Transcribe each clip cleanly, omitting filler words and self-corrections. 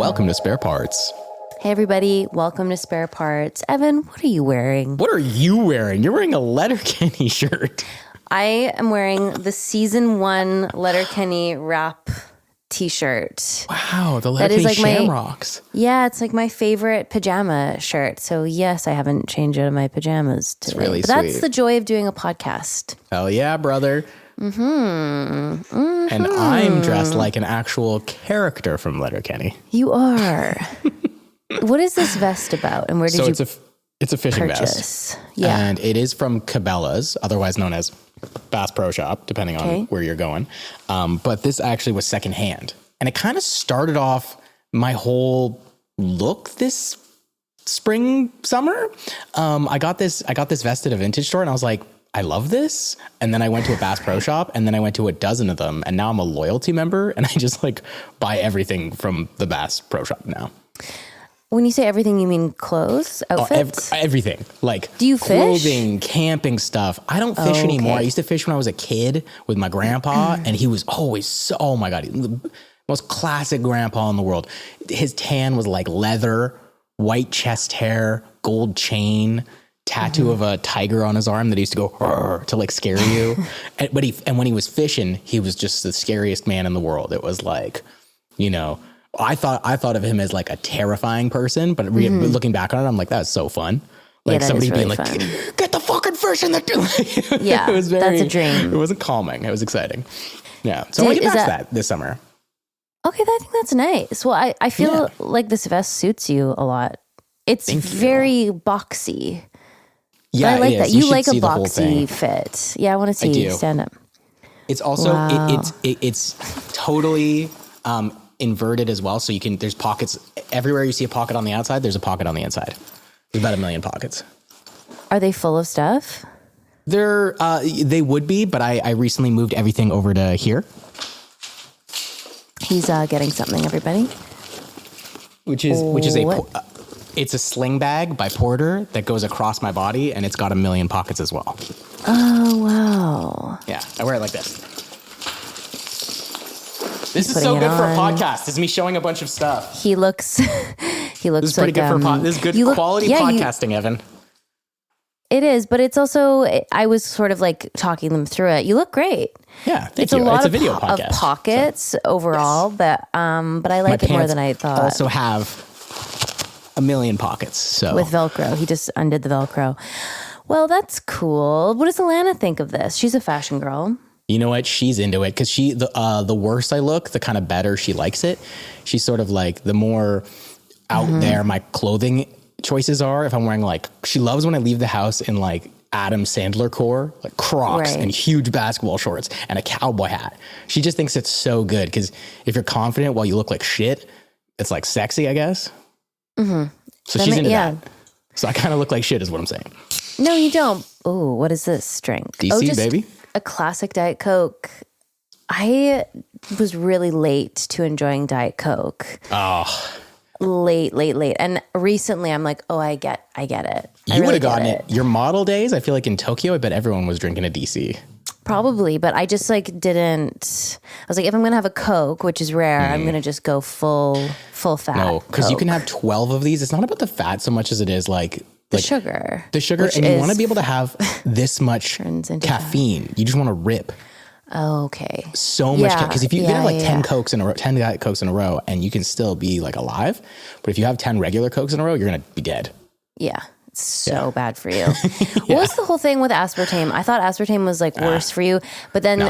welcome to Spare Parts. Hey everybody, welcome to Spare Parts. Evan, what are you wearing? What are you wearing? You're wearing a Letterkenny shirt. I am wearing the season 1 Letterkenny wrap t-shirt. Wow, the Letterkenny Shamrocks. Yeah, it's like my favorite pajama shirt. So yes, I haven't changed out of my pajamas today. It's really but sweet. That's the joy of doing a podcast. Hell yeah, brother. And I'm dressed like an actual character from Letterkenny. You are. What is this vest about? And where did you it's a fishing purchase? Vest. Yeah. And it is from Cabela's, otherwise known as Bass Pro Shop, depending on where you're going. But this actually was secondhand. And it kind of started off my whole look this spring, summer. I got this vest at a vintage store and I was like, I love this. And then I went to a Bass Pro Shop and then I went to a dozen of them. And now I'm a loyalty member and I just like buy everything from the Bass Pro Shop now. When you say everything, you mean clothes, outfits? Everything. Like, do you fish? Clothing, camping stuff. I don't fish anymore. I used to fish when I was a kid with my grandpa, and he was always so, oh my God, the most classic grandpa in the world. His tan was like leather, white chest hair, gold chain, tattoo of a tiger on his arm that he used to go to like scare you. and when he was fishing, he was just the scariest man in the world. It was like, you know, I thought of him as like a terrifying person, but looking back on it, I'm like, that's so fun. Like somebody being like, get the fucking fish in the yeah, it was that's a dream. It wasn't calming. It was exciting. Yeah. So I want to get back to that this summer. Okay, I think that's nice. Well, I feel like this vest suits you a lot. It's very boxy. Yeah, I like that. You like a boxy fit. Yeah, I want to see you stand up. It's also it's totally inverted as well. So there's pockets everywhere. You see a pocket on the outside, there's a pocket on the inside. There's about 1 million pockets. Are they full of stuff? They would be, but I recently moved everything over to here. He's getting something, everybody. Which is it's a sling bag by Porter that goes across my body, and it's got 1 million pockets as well. Oh wow! Yeah, I wear it like this. This is so good for a podcast. This is me showing a bunch of stuff. He looks. This is pretty good for this is good quality podcasting, Evan. It is, but it's also. I was sort of like talking them through it. You look great. Yeah, thank it's you. A lot it's a of video podcast. Of pockets overall, but I like it more than I thought. Also have 1 million pockets. So with Velcro, he just undid the Velcro. Well, that's cool. What does Alana think of this? She's a fashion girl. You know what? She's into it because the worse I look, the kind of better she likes it. She's sort of like the more out there my clothing choices are. If I'm wearing she loves when I leave the house in like Adam Sandler core, like Crocs and huge basketball shorts and a cowboy hat. She just thinks it's so good because if you're confident while you look like shit, it's like sexy, I guess. Mm-hmm. So she's into that. So I kind of look like shit is what I'm saying. No, you don't. Oh, what is this drink? DC, baby. A classic Diet Coke. I was really late to enjoying Diet Coke. Oh. Late. And recently I'm like, oh, I get it. You would have gotten it. Your model days, I feel like in Tokyo, I bet everyone was drinking a DC. Probably, but I just didn't. I was like, if I'm going to have a Coke, which is rare, I'm going to just go full fat. No, because you can have 12 of these. It's not about the fat so much as it is like the sugar. The sugar, and you want to be able to have this much caffeine. Fat. You just want to rip. Oh, okay. So much, because if you can have 10 Cokes in a row, 10 Diet Cokes in a row, and you can still be like alive. But if you have 10 regular Cokes in a row, you're going to be dead. Yeah. It's so bad for you. What was the whole thing with aspartame? I thought aspartame was worse for you, but then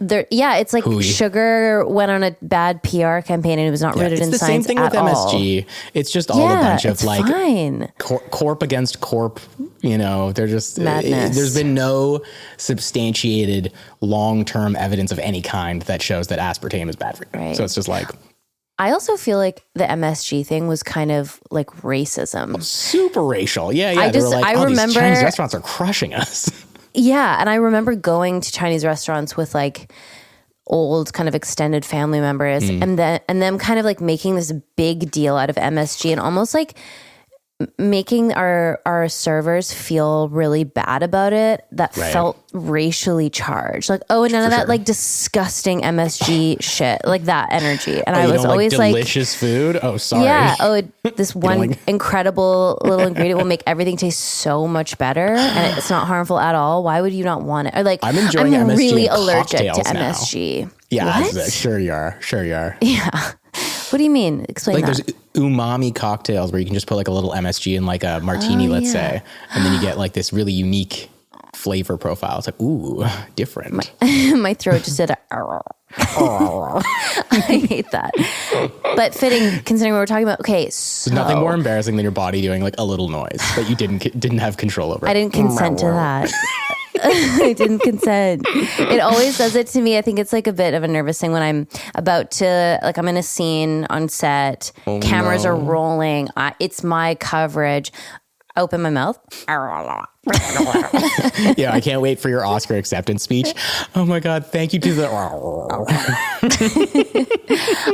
it's like sugar went on a bad PR campaign and it was not rooted in science at all. It's the same thing with MSG. It's just all a bunch of fine. Corp against corp. You know, they're just madness. There's been no substantiated long-term evidence of any kind that shows that aspartame is bad for you. Right. So it's just like. I also feel like the MSG thing was kind of like racism. Super racial. Yeah. I remember these Chinese restaurants are crushing us. Yeah. And I remember going to Chinese restaurants with old kind of extended family members and them kind of making this big deal out of MSG and almost making our servers feel really bad about it that felt racially charged. Like, oh, and none of that like disgusting MSG shit, like that energy. And I was always like, delicious food. Oh, sorry. Yeah. Oh, this one incredible little ingredient will make everything taste so much better, and it's not harmful at all. Why would you not want it? Or like, I'm MSG really allergic to MSG. Now. Yeah, sure you are. Sure you are. Yeah. What do you mean? Explain like that. There's umami cocktails where you can just put like a little MSG in like a martini, let's say, and then you get like this really unique flavor profile. It's like, ooh, different. My throat just did a I hate that. But fitting, considering what we're talking about. Okay, so there's nothing more embarrassing than your body doing like a little noise that you didn't have control over. I didn't consent to that. I didn't consent. It always does it to me. I think it's like a bit of a nervous thing when I'm about to, like, I'm in a scene on set, cameras are rolling. It's my coverage. I open my mouth. Yeah, I can't wait for your Oscar acceptance speech. Oh my God, thank you to the...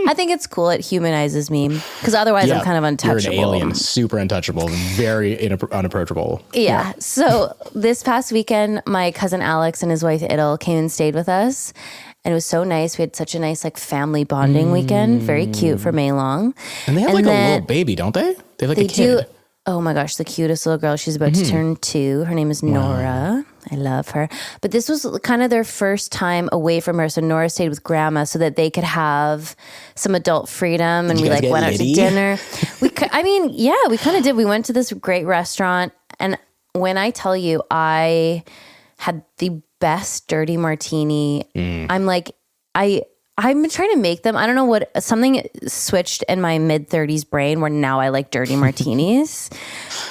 I think it's cool. It humanizes me because otherwise I'm kind of untouchable. You're an alien, super untouchable, very unapproachable. Yeah. So this past weekend, my cousin Alex and his wife Idil came and stayed with us. And it was so nice. We had such a nice like family bonding weekend. Very cute for May Long. And they have like a little baby, don't they? They have like a kid. Oh my gosh, the cutest little girl. She's about to turn 2. Her name is Nora. I love her. But this was kind of their first time away from her. So Nora stayed with grandma so that they could have some adult freedom. And we like went out to dinner. We kind of did. We went to this great restaurant. And when I tell you, I had the best dirty martini. I'm like, I've been trying to make them. I don't know what, something switched in my mid-30s brain where now I like dirty martinis.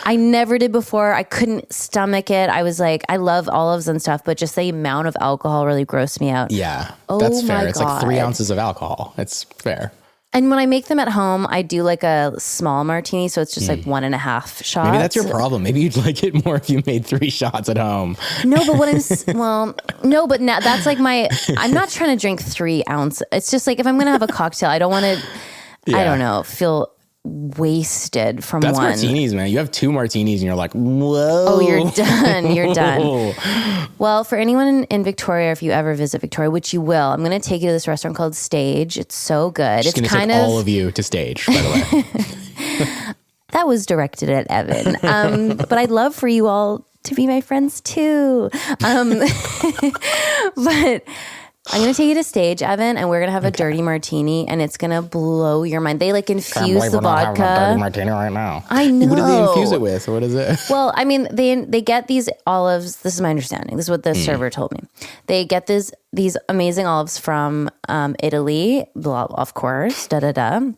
I never did before. I couldn't stomach it. I was like, I love olives and stuff, but just the amount of alcohol really grossed me out. Yeah, that's fair. It's like 3 ounces of alcohol. It's fair. And when I make them at home, I do like a small martini. So it's just like 1.5 shots. Maybe that's your problem. Maybe you'd like it more if you made 3 shots at home. No, but but now that's like I'm not trying to drink 3 ounces. It's just like if I'm going to have a cocktail, I don't want to, I don't know, feel wasted from that's one. That's martinis, man. You have 2 martinis and you're like, whoa. Oh, you're done. You're done. Well, for anyone in Victoria, if you ever visit Victoria, which you will, I'm going to take you to this restaurant called Stage. It's so good. Just it's kind of all of you to Stage, by the way. That was directed at Evan. But I'd love for you all to be my friends too. But I'm going to take you to Stage, Evan, and we're going to have a dirty martini, and it's going to blow your mind. They like infuse the vodka. I'm dirty martini right now. I know. What do they infuse it with? What is it? Well, I mean, they get these olives. This is my understanding. This is what the server told me. They get these amazing olives from Italy, blah, of course, And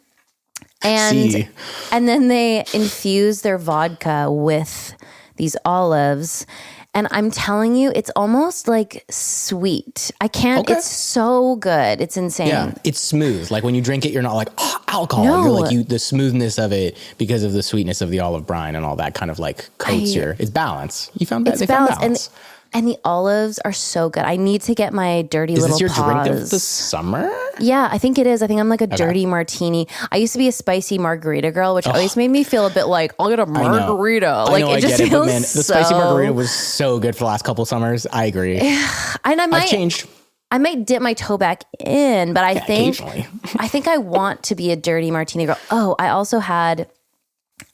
then they infuse their vodka with these olives. And I'm telling you, it's almost like sweet. I can't, It's so good. It's insane. Yeah, it's smooth. Like when you drink it, you're not like, alcohol. No. You're like, the smoothness of it because of the sweetness of the olive brine and all that kind of like coats it's balance. You found that? It's balance. And the olives are so good. I need to get my dirty little paws. Is this your drink of the summer? Yeah, I think it is. I think I'm like a dirty martini. I used to be a spicy margarita girl, which always made me feel a bit like, I'll get a margarita. Like, it just feels man, the spicy margarita was so good for the last couple of summers. I agree. And I've changed. I might dip my toe back in, but I think I want to be a dirty martini girl. Oh, I also had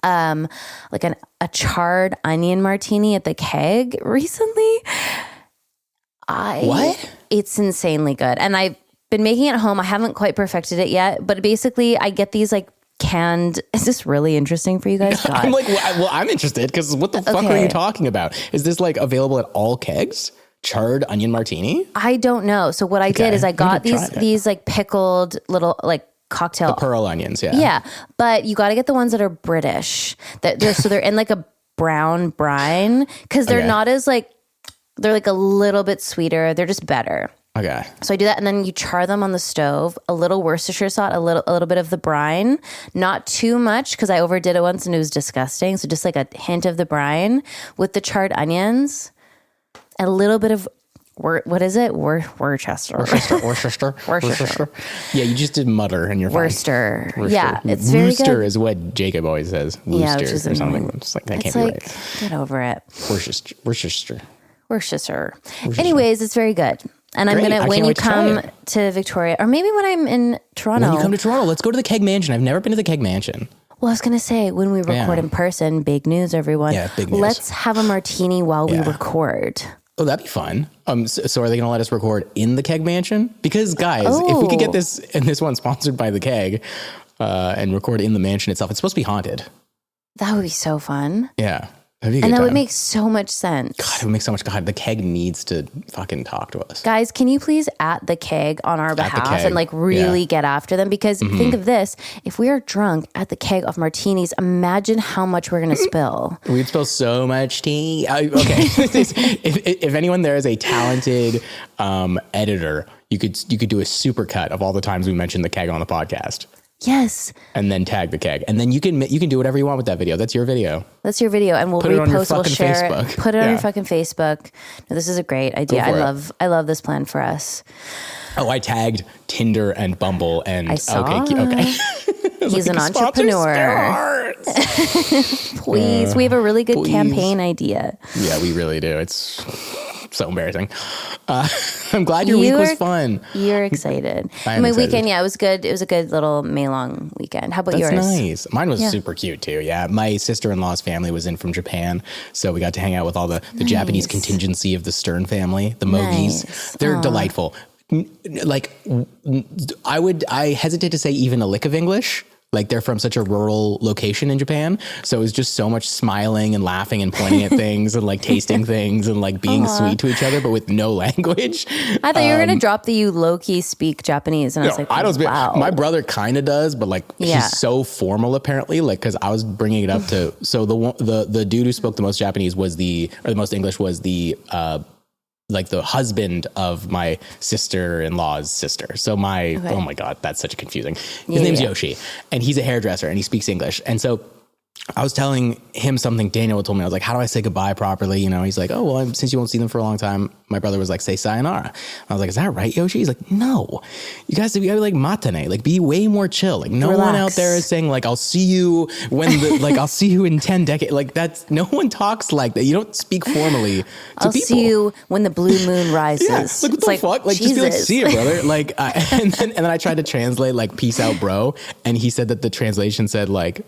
like a charred onion martini at the Keg recently. What? It's insanely good. And I've been making it at home. I haven't quite perfected it yet, but basically I get these like canned. Is this really interesting for you guys? God. I'm like, well, I'm interested because what the fuck are you talking about? Is this like available at all Kegs? Charred onion martini? I don't know. So what I did is I got these like pickled little like cocktail. The pearl onions, yeah. Yeah, but you got to get the ones that are British. They're in like a brown brine because they're not as like, they're like a little bit sweeter. They're just better. Okay. So I do that, and then you char them on the stove. A little Worcestershire sauce, a little bit of the brine, not too much because I overdid it once and it was disgusting. So just like a hint of the brine with the charred onions, a little bit of what is it? Worcester. Yeah, you just did mutter and you're fine. Worcester. Yeah, it's very good. Worcester is what Jacob always says. Worcester which is or something. It's like, that can't be right. Get over it. Worcester. Anyways, it's very good. And I'm going to, when you come to Victoria, or maybe when I'm in Toronto. When you come to Toronto, let's go to the Keg Mansion. I've never been to the Keg Mansion. Well, I was going to say, when we record in person, big news, everyone. Yeah, big news. Let's have a martini while we record. Oh, that'd be fun. So are they going to let us record in the Keg Mansion? Because guys, if we could get this, and this one sponsored by the Keg, and record in the mansion itself, it's supposed to be haunted. That would be so fun. Yeah. And that would make so much sense. God, it would make so much. God, the Keg needs to fucking talk to us. Guys, can you please at the Keg on our behalf and like really get after them? Because think of this. If we are drunk at the Keg of martinis, imagine how much we're going to spill. We'd spill so much tea. Okay. if anyone there is a talented editor, you could do a super cut of all the times we mentioned the Keg on the podcast. Yes. And then tag the Keg. And then you can do whatever you want with that video. That's your video. And we'll repost, we'll share Facebook. It. Put it on your fucking Facebook. No, this is a great idea. I love this plan for us. Oh, I tagged Tinder and Bumble and I saw. Okay. He's an entrepreneur. Please. We have a really good campaign idea. Yeah, we really do. It's so embarrassing. I'm glad your week was fun. You're excited. My weekend, it was good. It was a good little May-long weekend. How about yours? That's nice. Mine was super cute too. Yeah. My sister-in-law's family was in from Japan. So we got to hang out with all the Japanese contingency of the Stern family, the Mogies. They're delightful. Like I hesitate to say even a lick of English. Like they're from such a rural location in Japan. So it was just so much smiling and laughing and pointing at things and like tasting things and like being sweet to each other, but with no language. I thought you were going to drop that you low-key speak Japanese. And I was like, I don't speak. Wow. My brother kind of does, but like he's so formal apparently. Like, cause I was bringing it up to, so the dude who spoke the most Japanese was the most English was the husband of my sister-in-law's sister. So oh my God, that's such confusing. His name's Yoshi and he's a hairdresser and he speaks English. And so I was telling him something Daniel told me. I was like, how do I say goodbye properly? You know, he's like, oh, well, since you won't see them for a long time, my brother was like, say sayonara. I was like, is that right, Yoshi? He's like, no, you guys be like matane, like be way more chill. Like no one out there is saying like, I'll see you when I'll see you in 10 decades. Like no one talks like that. You don't speak formally to I'll people. See you when the blue moon rises. Yeah, like what the fuck? Like Jesus. Just be like, see you, brother. Like, and then I tried to translate like peace out, bro. And he said that the translation said like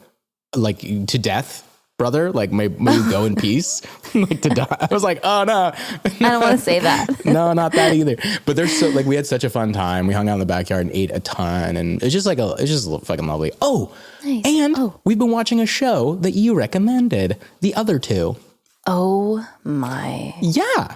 to death, brother, like may you go in peace. Like to die. I was like, oh no. I don't want to say that. No, not that either. But there's so like we had such a fun time. We hung out in the backyard and ate a ton, and it's just fucking lovely. Oh, nice. And we've been watching a show that you recommended, The Other Two. Oh my. Yeah.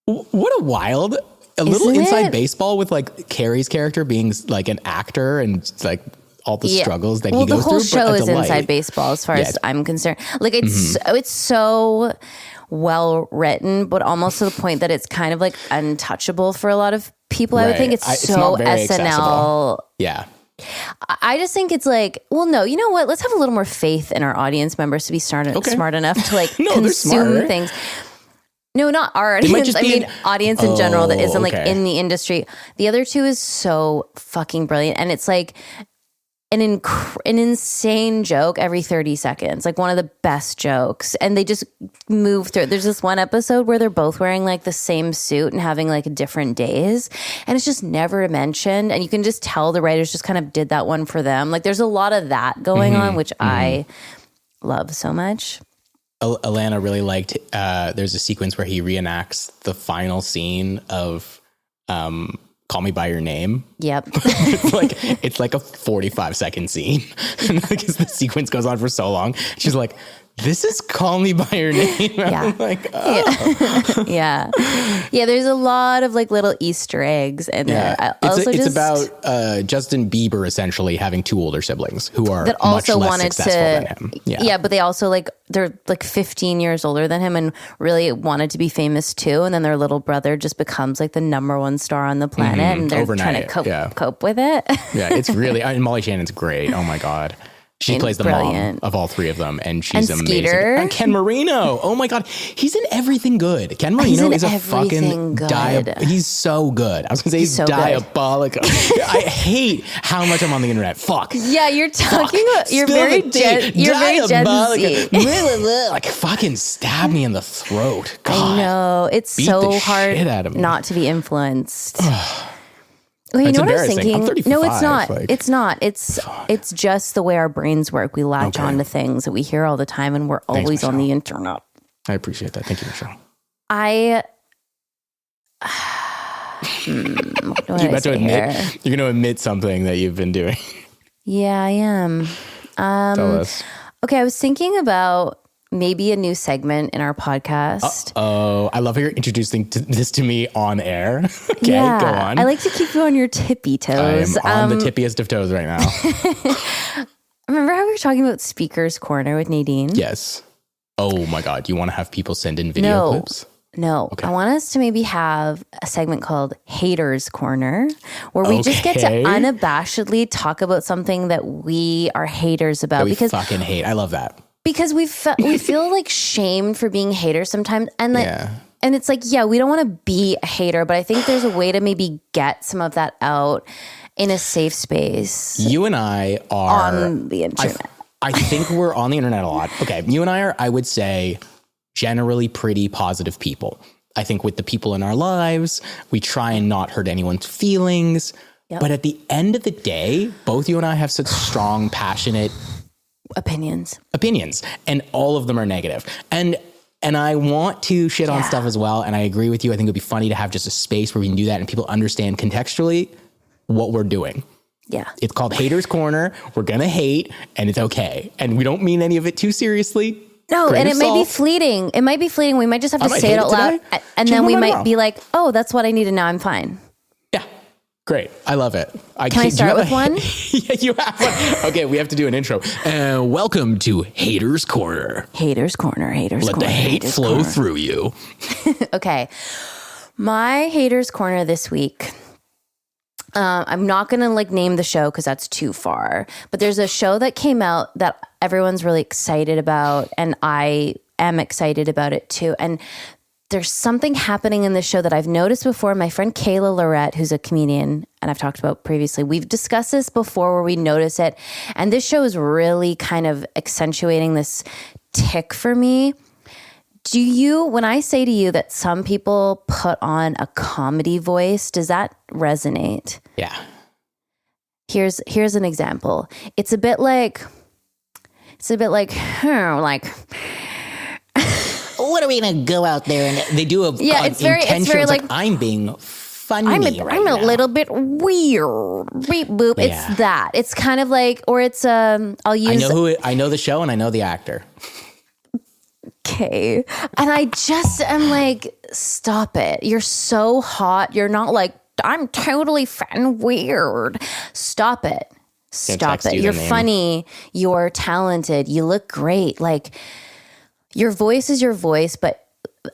What a wild little inside baseball with like Carrie's character being like an actor and like all the struggles that he goes through. Well, the whole show is inside baseball as far as I'm concerned. Like it's so well written, but almost to the point that it's kind of like untouchable for a lot of people. Right. I would think it's so SNL. Accessible. Yeah. I just think it's like, well, no, you know what? Let's have a little more faith in our audience members to be smart enough to like consume things. No, not our audience. I mean, audience in general that isn't like in the industry. The Other Two is so fucking brilliant. And it's like an insane joke every 30 seconds, like one of the best jokes. And they just move through. There's this one episode where they're both wearing like the same suit and having like different days. And it's just never mentioned. And you can just tell the writers just kind of did that one for them. Like there's a lot of that going on, which I love so much. Alana really liked, there's a sequence where he reenacts the final scene of Call Me By Your Name. Yep. it's like a 45-second scene. Because the sequence goes on for so long. She's like, this is Call Me By Your Name. Yeah. I'm like, oh. Yeah. Yeah, there's a lot of like little Easter eggs in there. It's about Justin Bieber essentially having two older siblings who are that also much less successful than him. Yeah, but they also they're like 15 years older than him and really wanted to be famous too. And then their little brother just becomes like the #1 star on the planet and they're trying to cope with it. Yeah, it's really, and Molly Shannon's great. Oh my God. She plays the mom of all three of them, and she's amazing. Skeeter. And Ken Marino. Oh my God. He's in everything good. Ken Marino is a fucking he's so good. I was going to say he's diabolical. I hate how much I'm on the internet. Fuck. Yeah, you're talking about, you're very Gen Z. Like fucking stab me in the throat. God. I know. It's so hard not to be influenced. Well, you know what I was thinking? No, it's not. It's not. It's just the way our brains work. We latch on to things that we hear all the time, and we're always on the internet. I appreciate that. Thank you, Michelle. You're going to admit something that you've been doing. Yeah, I am. Tell us. Okay, I was thinking about maybe a new segment in our podcast. Oh, I love how you're introducing this to me on air. Okay, go on. I like to keep you on your tippy toes. I am on the tippiest of toes right now. Remember how we were talking about Speaker's Corner with Nadine? Yes. Oh my God. You want to have people send in video clips? No. Okay. I want us to maybe have a segment called Haters Corner, where we just get to unabashedly talk about something that we are haters about. That we fucking hate. I love that. Because we feel like shamed for being haters sometimes. And and it's like, we don't want to be a hater, but I think there's a way to maybe get some of that out in a safe space. You and I are on the internet. I think we're on the internet a lot. Okay. You and I are, I would say, generally pretty positive people. I think with the people in our lives, we try and not hurt anyone's feelings. Yep. But at the end of the day, both you and I have such strong, passionate opinions, and all of them are negative. And I want to shit on stuff as well. And I agree with you. I think it'd be funny to have just a space where we can do that and people understand contextually what we're doing. Yeah. It's called Haters Corner. We're going to hate and it's okay. And we don't mean any of it too seriously. No, and it might be fleeting. It might be fleeting. We might just have to say it out loud. And then we might be like, oh, that's what I need. And now I'm fine. Yeah. Great. I love it. Can I start with one? Yeah, you have one. Okay, we have to do an intro. Welcome to Haters Corner. Haters Corner. Let the hate flow through you. Okay. My Haters Corner this week. I'm not going to name the show because that's too far, but there's a show that came out that everyone's really excited about, and I am excited about it too. And there's something happening in this show that I've noticed before. My friend Kayla Lorette, who's a comedian, and I've talked about previously, we've discussed this before where we notice it. And this show is really kind of accentuating this tick for me. When I say to you that some people put on a comedy voice, does that resonate? Yeah. Here's an example. It's a bit like, what are we going to go out there and they do it's very like I'm being funny. I'm a little bit weird. Beep boop. Yeah. It's that. It's kind of like, or it's I'll use. I know the show and I know the actor. Okay. And I just am like, stop it. You're so hot. You're not like, I'm totally fat and weird. Stop it. Stop it. You're funny. You're talented. You look great. Like, your voice is your voice, but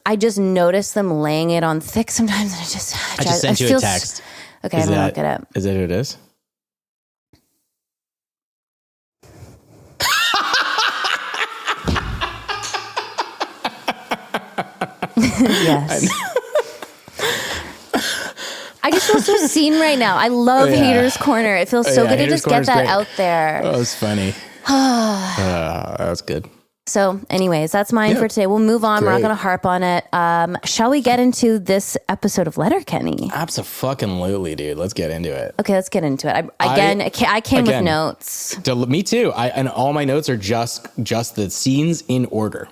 I just notice them laying it on thick sometimes. And I just sent you a text. Okay, I'm going to look it up. Is that who it is? Yes. I just feel so seen right now. I love Haters Corner. It feels so good to just get that out there. Oh, it's funny. That was good. So anyways, that's mine for today. We'll move on. Great. We're not going to harp on it. Shall we get into this episode of Letterkenny? Absolutely, dude. Let's get into it. Okay, let's get into it. I came with notes. Me too. And all my notes are just the scenes in order.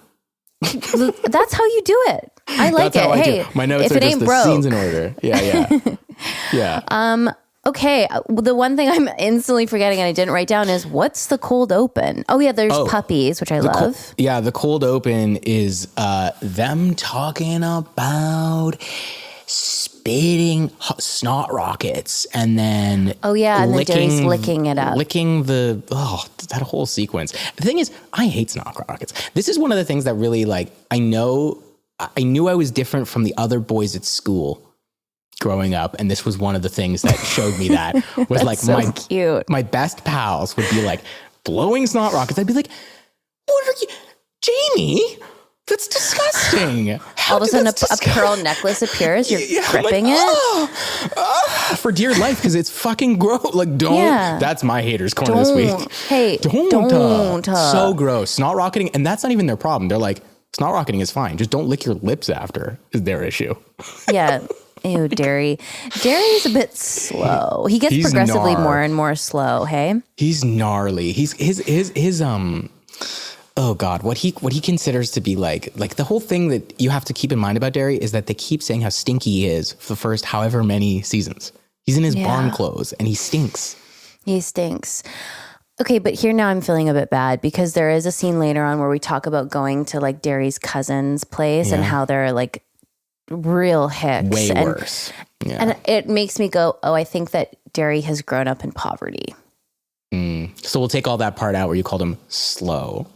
That's how you do it. I like it. Hey, my notes are just the scenes in order. Yeah. Yeah. Okay. The one thing I'm instantly forgetting and I didn't write down is what's the cold open? Oh yeah, there's puppies, which I love. The cold open is them talking about spitting snot rockets and then and then Jerry's licking it up. Licking that whole sequence. The thing is, I hate snot rockets. This is one of the things that really I knew I was different from the other boys at school growing up, and this was one of the things that showed me that was cute. My best pals would be like, blowing snot rockets, I'd be like, what are you, Jamie? That's disgusting. All of a sudden, a pearl necklace appears. You're gripping it for dear life because it's fucking gross. Like, don't. Yeah. That's my haters corner this week. Hey, don't. So gross. Snot rocketing, and that's not even their problem. They're like, snot rocketing is fine. Just don't lick your lips after. Is their issue? Yeah. Ew, Derry. Derry's a bit slow. He's progressively more and more slow. Hey. He's gnarly. His oh God, what he considers to be like the whole thing that you have to keep in mind about Derry is that they keep saying how stinky he is for the first however many seasons. He's in his barn clothes and he stinks. He stinks. Okay, but here now I'm feeling a bit bad because there is a scene later on where we talk about going to like Derry's cousin's place and how they're like real hicks. Way worse. Yeah. And it makes me go, oh, I think that Derry has grown up in poverty. So we'll take all that part out where you called him slow.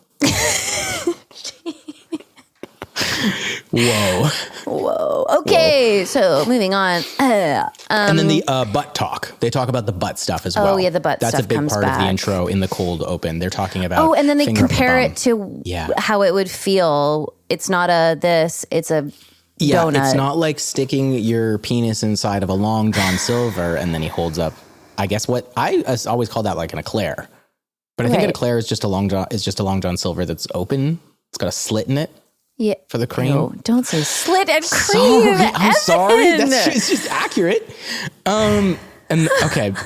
Whoa. Okay, so moving on. And then the butt talk. They talk about the butt stuff as well. Oh yeah, the butt That's stuff. That's a big part back. of the intro in the cold open. They're talking about. Oh, and then they compare it to how it would feel. It's not a this. It's a donut. It's not like sticking your penis inside of a Long John Silver and then he holds up. I guess what I always call that like an eclair. But I think an eclair is just a Long John Silver that's open. It's got a slit in it. Yeah. For the cream. No, don't say slit and cream. I'm sorry. It's just accurate.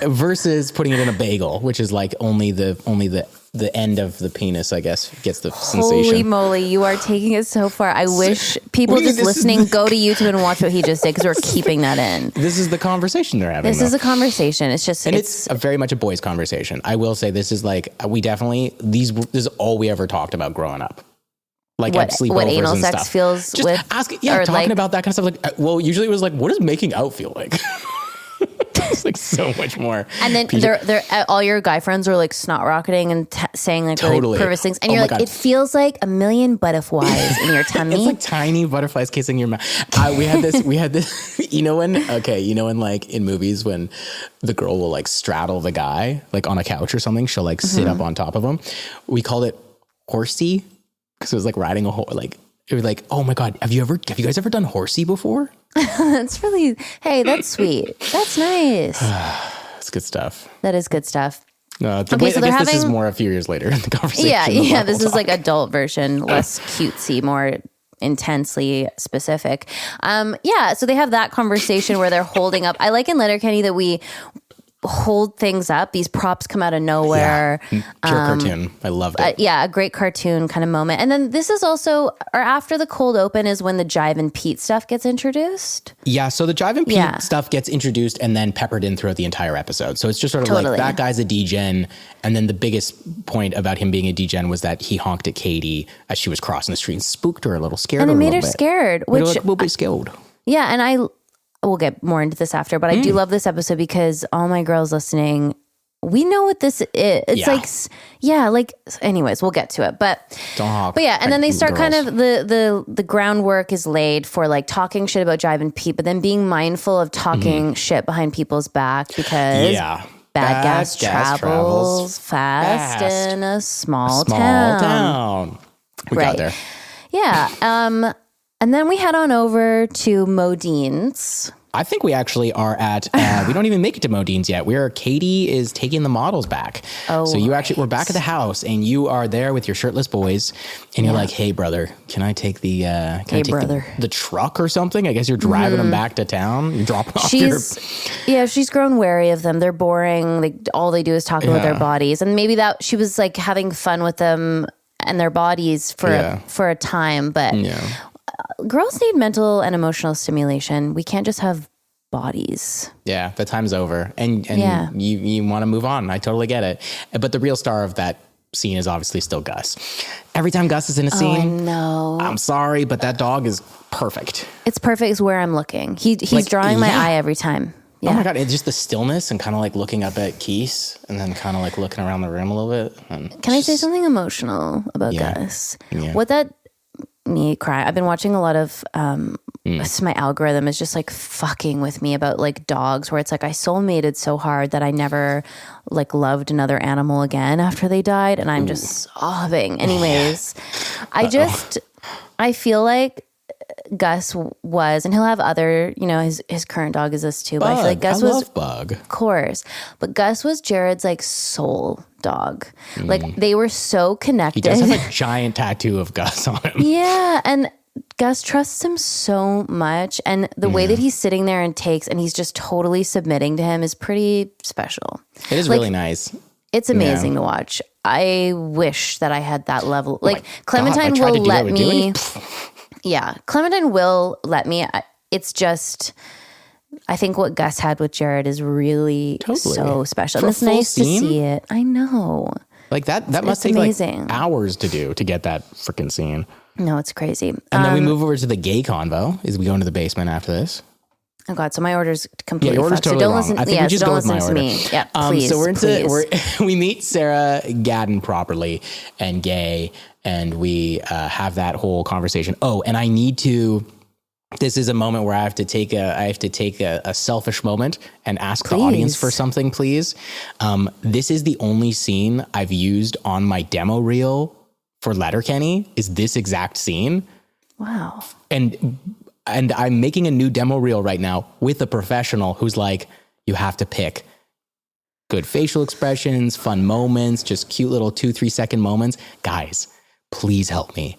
Versus putting it in a bagel, which is like only the end of the penis, I guess, gets the sensation. Holy moly, you are taking it so far. I wish people just listening go to YouTube and watch what he just did because we're keeping that in. This is the conversation they're having. This is a conversation. It's just, it's a very much a boys' conversation. I will say this is like, this is all we ever talked about growing up. Like at sleepovers what anal and sex stuff. feels just with, talking about that kind of stuff. Like, well, usually it was like, what does making out feel like? It's like so much more. And then they're all your guy friends were like snot rocketing and saying like really perverse things, and you're like, God. It feels like a million butterflies in your tummy. It's like tiny butterflies kissing your mouth. We had this. You know when like in movies when the girl will like straddle the guy like on a couch or something, she'll like sit up on top of him. We called it horsey because it was like riding a horse. Like it was like, oh my God, have you guys ever done horsey before? That's really, hey, that's sweet. That's nice. It's good stuff. That is good stuff. I guess this is more a few years later in the conversation. Yeah. This is like adult version, less cutesy, more intensely specific. So they have that conversation where they're holding up. I like in Letterkenny that we hold things up. These props come out of nowhere. Pure cartoon. I loved it. A great cartoon kind of moment. And then this is also, or after the cold open is when the Jive and Pete stuff gets introduced. Yeah, so the Jive and Pete stuff gets introduced and then peppered in throughout the entire episode. So it's just sort of like, that guy's a D-gen. And then the biggest point about him being a D-gen was that he honked at Katy as she was crossing the street and spooked her a little, scared her a little bit. And it made her scared. Which we'll be scared. Yeah, and we'll get more into this after, but I do love this episode because all my girls listening, we know what this is. It's anyways, we'll get to it. But don't hop. But yeah, and then they start kind of the groundwork is laid for like talking shit about Jive and Pete, but then being mindful of talking shit behind people's back because bad gas travels fast in a small town. We got there. Yeah. And then we head on over to MoDeans. I think we actually are at, we don't even make it to MoDeans yet. Katy is taking the models back. Oh, so we're back at the house and you are there with your shirtless boys and you're like, hey brother, can I take the truck or something? I guess you're driving them back to town. You're dropping off she's grown wary of them. They're boring. Like all they do is talk about their bodies. And maybe that she was like having fun with them and their bodies for a time, but girls need mental and emotional stimulation. We can't just have bodies. Yeah, the time's over. And you want to move on. I totally get it. But the real star of that scene is obviously still Gus. Every time Gus is in a scene, I'm sorry, but that dog is perfect. It's perfect is where I'm looking. He's drawing my eye every time. Yeah. Oh my God, it's just the stillness and kind of like looking up at Keith and then kind of like looking around the room a little bit. Can I say something emotional about Gus? Yeah. What that me cry. I've been watching a lot of my algorithm is just like fucking with me about like dogs, where it's like I soulmated so hard that I never like loved another animal again after they died, and I'm just sobbing. Anyways, I feel like Gus was, and he'll have other, you know, his current dog is this too, but I feel like Gus was Bug. Of course, but Gus was Jared's like soul dog. Like they were so connected. He does have a giant tattoo of Gus on him. Yeah, and Gus trusts him so much, and the way that he's sitting there and he's just totally submitting to him is pretty special. It is really nice. It's amazing to watch. I wish that I had that level. Like Clementine will let me. Yeah, Clementine will let me. It's just, I think what Gus had with Jared is really so special. And it's nice to see it. I know. Like that must take amazing. Like hours to do to get that freaking scene. No, it's crazy. And then we move over to the gay convo. Is we go into the basement after this? Oh God! So my order's completely your order's totally so don't wrong. listen. I think we just so go don't with my listen to order. me. Yeah, please. So we meet Sarah Gadden properly and Gay, and we have that whole conversation. Oh, and I need to. This is a moment where I have to take a selfish moment and ask the audience for something, please. This is the only scene I've used on my demo reel for Letterkenny. Is this exact scene? Wow. And I'm making a new demo reel right now with a professional who's like, you have to pick good facial expressions, fun moments, just cute little 2-3 second moments. Guys, please help me.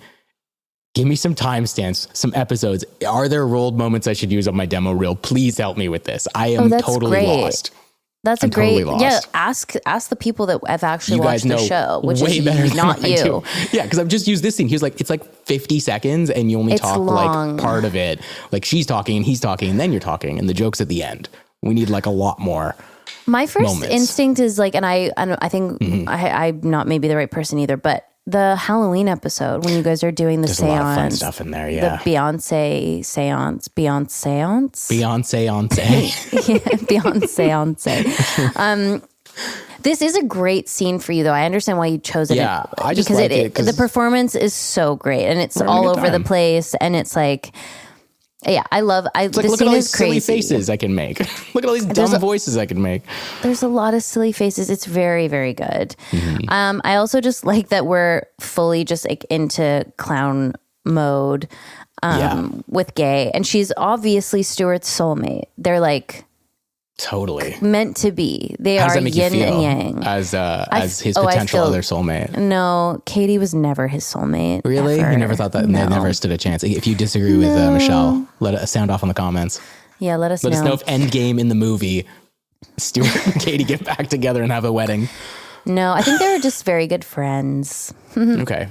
Give me some timestamps, some episodes. Are there rolled moments I should use on my demo reel? Please help me with this. I am totally lost. That's a great, ask the people that have actually watched the show, which is not you. Yeah, because I've just used this scene. He was like, it's like 50 seconds and you only talk like part of it. Like she's talking and he's talking and then you're talking and the joke's at the end. We need like a lot more. My first instinct is like, and I think I'm not maybe the right person either, but the Halloween episode when you guys are doing the There's seance, a lot of fun stuff in there. Yeah, the Beyonce seance. This is a great scene for you, though. I understand why you chose it. Yeah, I just like it the performance is so great, and it's all over the place, and it's like. Yeah, I love. Like, the look scene at all is these silly crazy. faces I can make. Look at all these dumb voices I can make. There's a lot of silly faces. It's very, very good. I also just like that we're fully just like into clown mode with Gay, and she's obviously Stuart's soulmate. They're like totally meant to be. They are yin and yang as his potential other soulmate. No, Katy was never his soulmate. Really? Ever. You never thought that? No. They never stood a chance. If you disagree with Michelle, let it sound off in the comments. Yeah, let us know. Let us know if Endgame in the movie, Stuart and Katy get back together and have a wedding. No, I think they were just very good friends. Okay.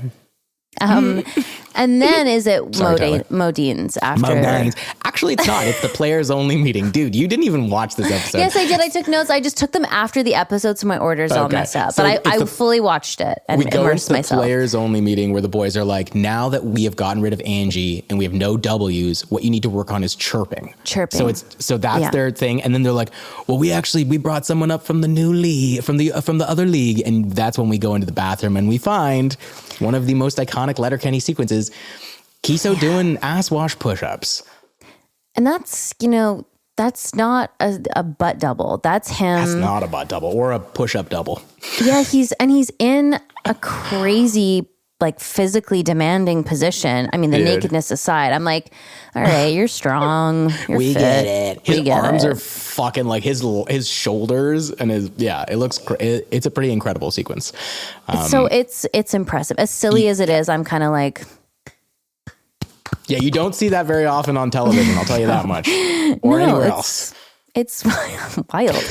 And then is it MoDeans after? MoDeans. Actually, it's not. It's the players only meeting. Dude, you didn't even watch this episode. Yes, I did. I took notes. I just took them after the episode, so my order's all messed up. So but I fully watched it and immersed myself. We go into the players only meeting where the boys are like, now that we have gotten rid of Angie and we have no W's, what you need to work on is chirping. So that's their thing. And then they're like, well, we brought someone up from the new league, from the other league, and that's when we go into the bathroom and we find one of the most iconic Letterkenny sequences, Kiso doing asswash pushups. And that's, that's not a butt double. That's him. That's not a butt double or a push-up double. Yeah, he's in a crazy, like physically demanding position. I mean, the nakedness aside, I'm like, all right, you're strong. We fit. Get it. His arms are fucking like his shoulders and it looks, it's a pretty incredible sequence. So it's impressive. As silly as it is, I'm kind of like, yeah, you don't see that very often on television. I'll tell you that much, or anywhere else. It's wild.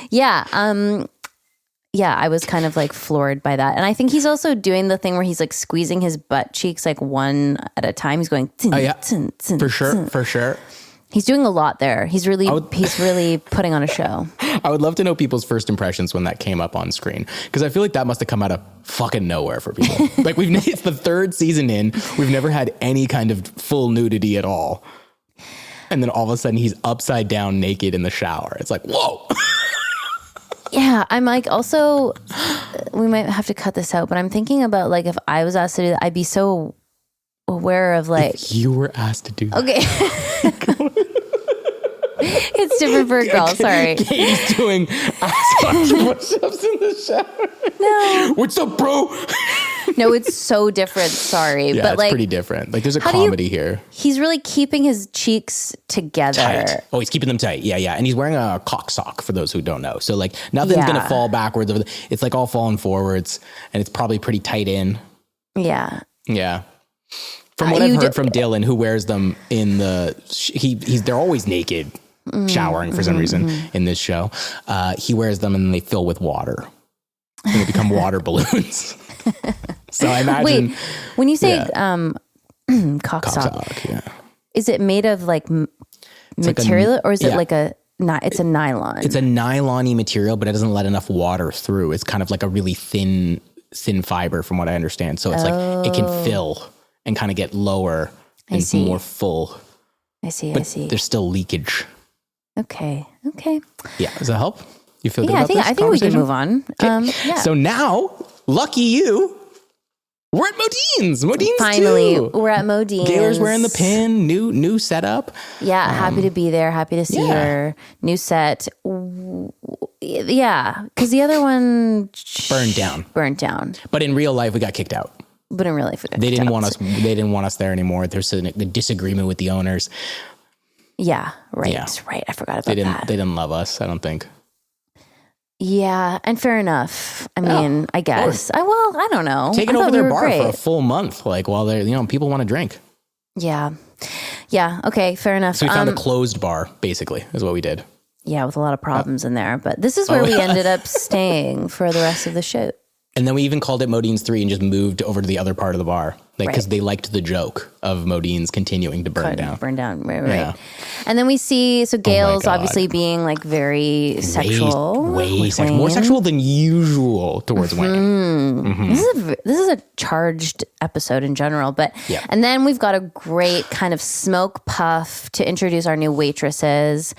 Yeah. I was kind of like floored by that. And I think he's also doing the thing where he's like squeezing his butt cheeks like one at a time. He's going, for sure. He's doing a lot there. He's really putting on a show. I would love to know people's first impressions when that came up on screen, because I feel like that must have come out of fucking nowhere for people. Like it's the third season in, we've never had any kind of full nudity at all. And then all of a sudden he's upside down naked in the shower. It's like, whoa. Yeah, I'm like, also, we might have to cut this out, but I'm thinking about like if I was asked to do that, I'd be so aware of like. If you were asked to do that. Okay. It's different for a girl. Sorry. Katie's doing push-ups in the shower. No. What's up, bro? No, it's so different. Sorry. Yeah, but it's like, pretty different. Like there's a comedy here. He's really keeping his cheeks together. Tight. Oh, he's keeping them tight. Yeah, yeah. And he's wearing a cock sock for those who don't know. So like nothing's going to fall backwards. It's like all falling forwards and it's probably pretty tight in. Yeah. Yeah. From what I've heard from Dylan, who wears them in they're always naked, showering for some reason in this show. He wears them and they fill with water. And they become water balloons. So I imagine. Wait, when you say cock sock, is it made of like material or is it like it's a nylon? It's a nylon-y material, but it doesn't let enough water through. It's kind of like a really thin fiber from what I understand. So it's like it can fill and kind of get lower and more full. I see. There's still leakage. Okay. Yeah. Does that help? You feel good about this? I think we can move on. Okay. So now, lucky you, we're at MoDeans. MoDeans Finally, too. We're at MoDeans. Gaylor's wearing the pin. New setup. Yeah, happy to be there. Happy to see her. New set. Yeah, because the other one burned down. But in real life, we got kicked out. But in real life, they didn't want us. They didn't want us there anymore. There's a disagreement with the owners. Yeah, right. I forgot about that. They didn't love us, I don't think. Yeah, and fair enough. I mean, I guess. I don't know. Taking over their bar for a full month, like while they're, people want to drink. Yeah. Okay, fair enough. So we found a closed bar, basically, is what we did. Yeah, with a lot of problems in there. But this is where we ended up staying for the rest of the show. And then we even called it MoDeans 3 and just moved over to the other part of the bar. Because they liked the joke of MoDeans continuing to burn down. Right. Yeah. And then we see, so Gail's obviously being like very sexual. Way sexual. More sexual than usual towards Wayne. Mm-hmm. This is a charged episode in general. But and then we've got a great kind of smoke puff to introduce our new waitresses.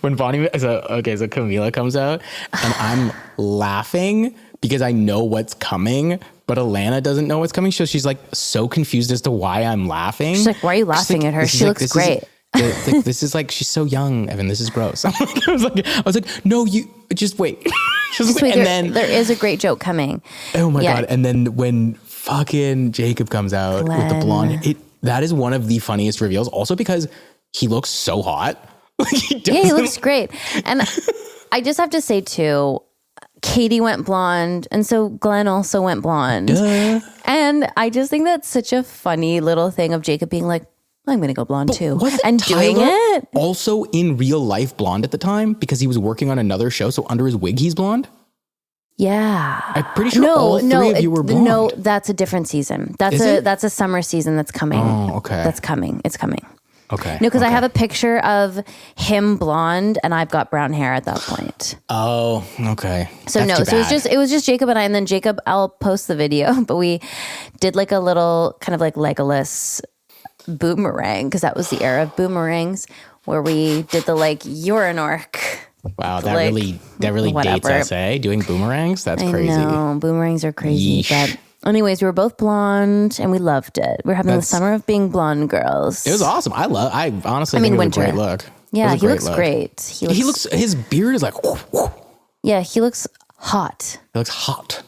When Bonnie, so Camila comes out and I'm laughing because I know what's coming, but Alana doesn't know what's coming. So she's like so confused as to why I'm laughing. She's like, why are you laughing at her? She looks great. This is like, she's so young, Evan. This is gross. I was like, no, you just wait. Just wait. Then there is a great joke coming. Oh my God. And then when fucking Jacob comes out with the blonde, that is one of the funniest reveals. Also because he looks so hot. He looks great. And I just have to say too, Katy went blonde, and so Glen also went blonde. Duh. And I just think that's such a funny little thing of Jacob being like, I'm going to go blonde too. And doing it. Also in real life blonde at the time because he was working on another show. So under his wig, he's blonde. Yeah. I'm pretty sure all three of you were blonde. No, that's a different season. That's a summer season that's coming. Oh, okay. That's coming. It's coming. Okay. No, because I have a picture of him blonde and I've got brown hair at that point. Oh, okay. So it was just Jacob and I, and then Jacob, I'll post the video, but we did like a little kind of like Legolas boomerang because that was the era of boomerangs where we did the like, you're an orc. Wow, that really dates us, eh? Doing boomerangs? That's crazy. I know, boomerangs are crazy, but anyways, we were both blonde and we loved it. We're having the summer of being blonde girls. It was awesome. I honestly think it was a great look. Yeah, he looks great. His beard is like, yeah, he looks hot. He looks hot.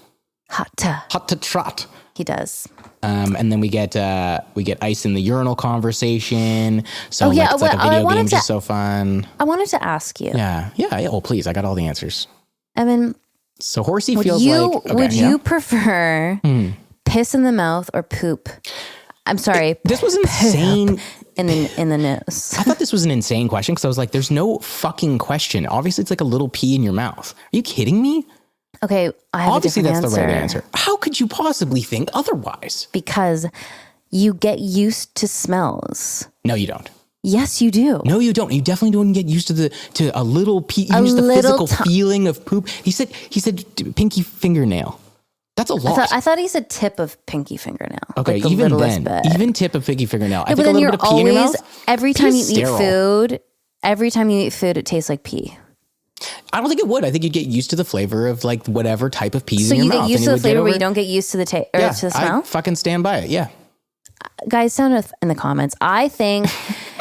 Hot to trot. He does. And then we get ice in the urinal conversation. So it's like a video game, just so fun. I wanted to ask you. Yeah. Oh, please. I got all the answers. Evan. So Horsey feels like... Okay, would you prefer piss in the mouth or poop? I'm sorry. This was insane. In the nose. I thought this was an insane question because I was like, there's no fucking question. Obviously, it's like a little pee in your mouth. Are you kidding me? Okay, I have Obviously, a different that's the right answer. How could you possibly think otherwise? Because you get used to smells. No, you don't. Yes, you do. No, you don't. You definitely don't get used to a little pee. Just the physical feeling of poop. He said pinky fingernail. That's a lot. I thought he said tip of pinky fingernail. Okay, like even then, even tip of pinky fingernail. I think but a then little bit of pee in your mouth. Every time you eat food, it tastes like pee. I don't think it would. I think you'd get used to the flavor of like whatever type of peas So in your you mouth. get used to the flavor, but you don't get used to the taste or to the smell? I fucking stand by it. Yeah. Guys, sound in the comments. I think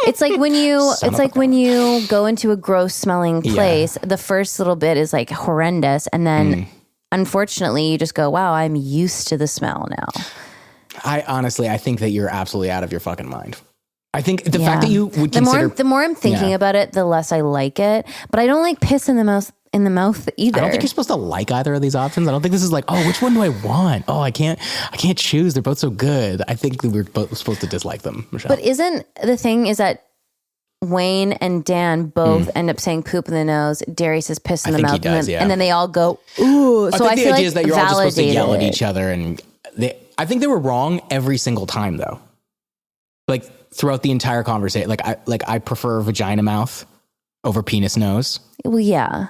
it's like when you go into a gross smelling place, the first little bit is like horrendous. And then unfortunately you just go, wow, I'm used to the smell now. I think that you're absolutely out of your fucking mind. I think the fact that you would consider... The more I'm thinking about it, the less I like it. But I don't like piss in the mouth either. I don't think you're supposed to like either of these options. I don't think this is like, oh, which one do I want? Oh, I can't choose. They're both so good. I think we're both supposed to dislike them, Michelle. But isn't the thing is that Wayne and Dan both end up saying poop in the nose. Darius says piss in the mouth. And then they all go, ooh. So I think feel the idea like is that you're all just supposed to yell at each other. And I think they were wrong every single time though. Like throughout the entire conversation, I prefer vagina mouth over penis nose. Well, yeah.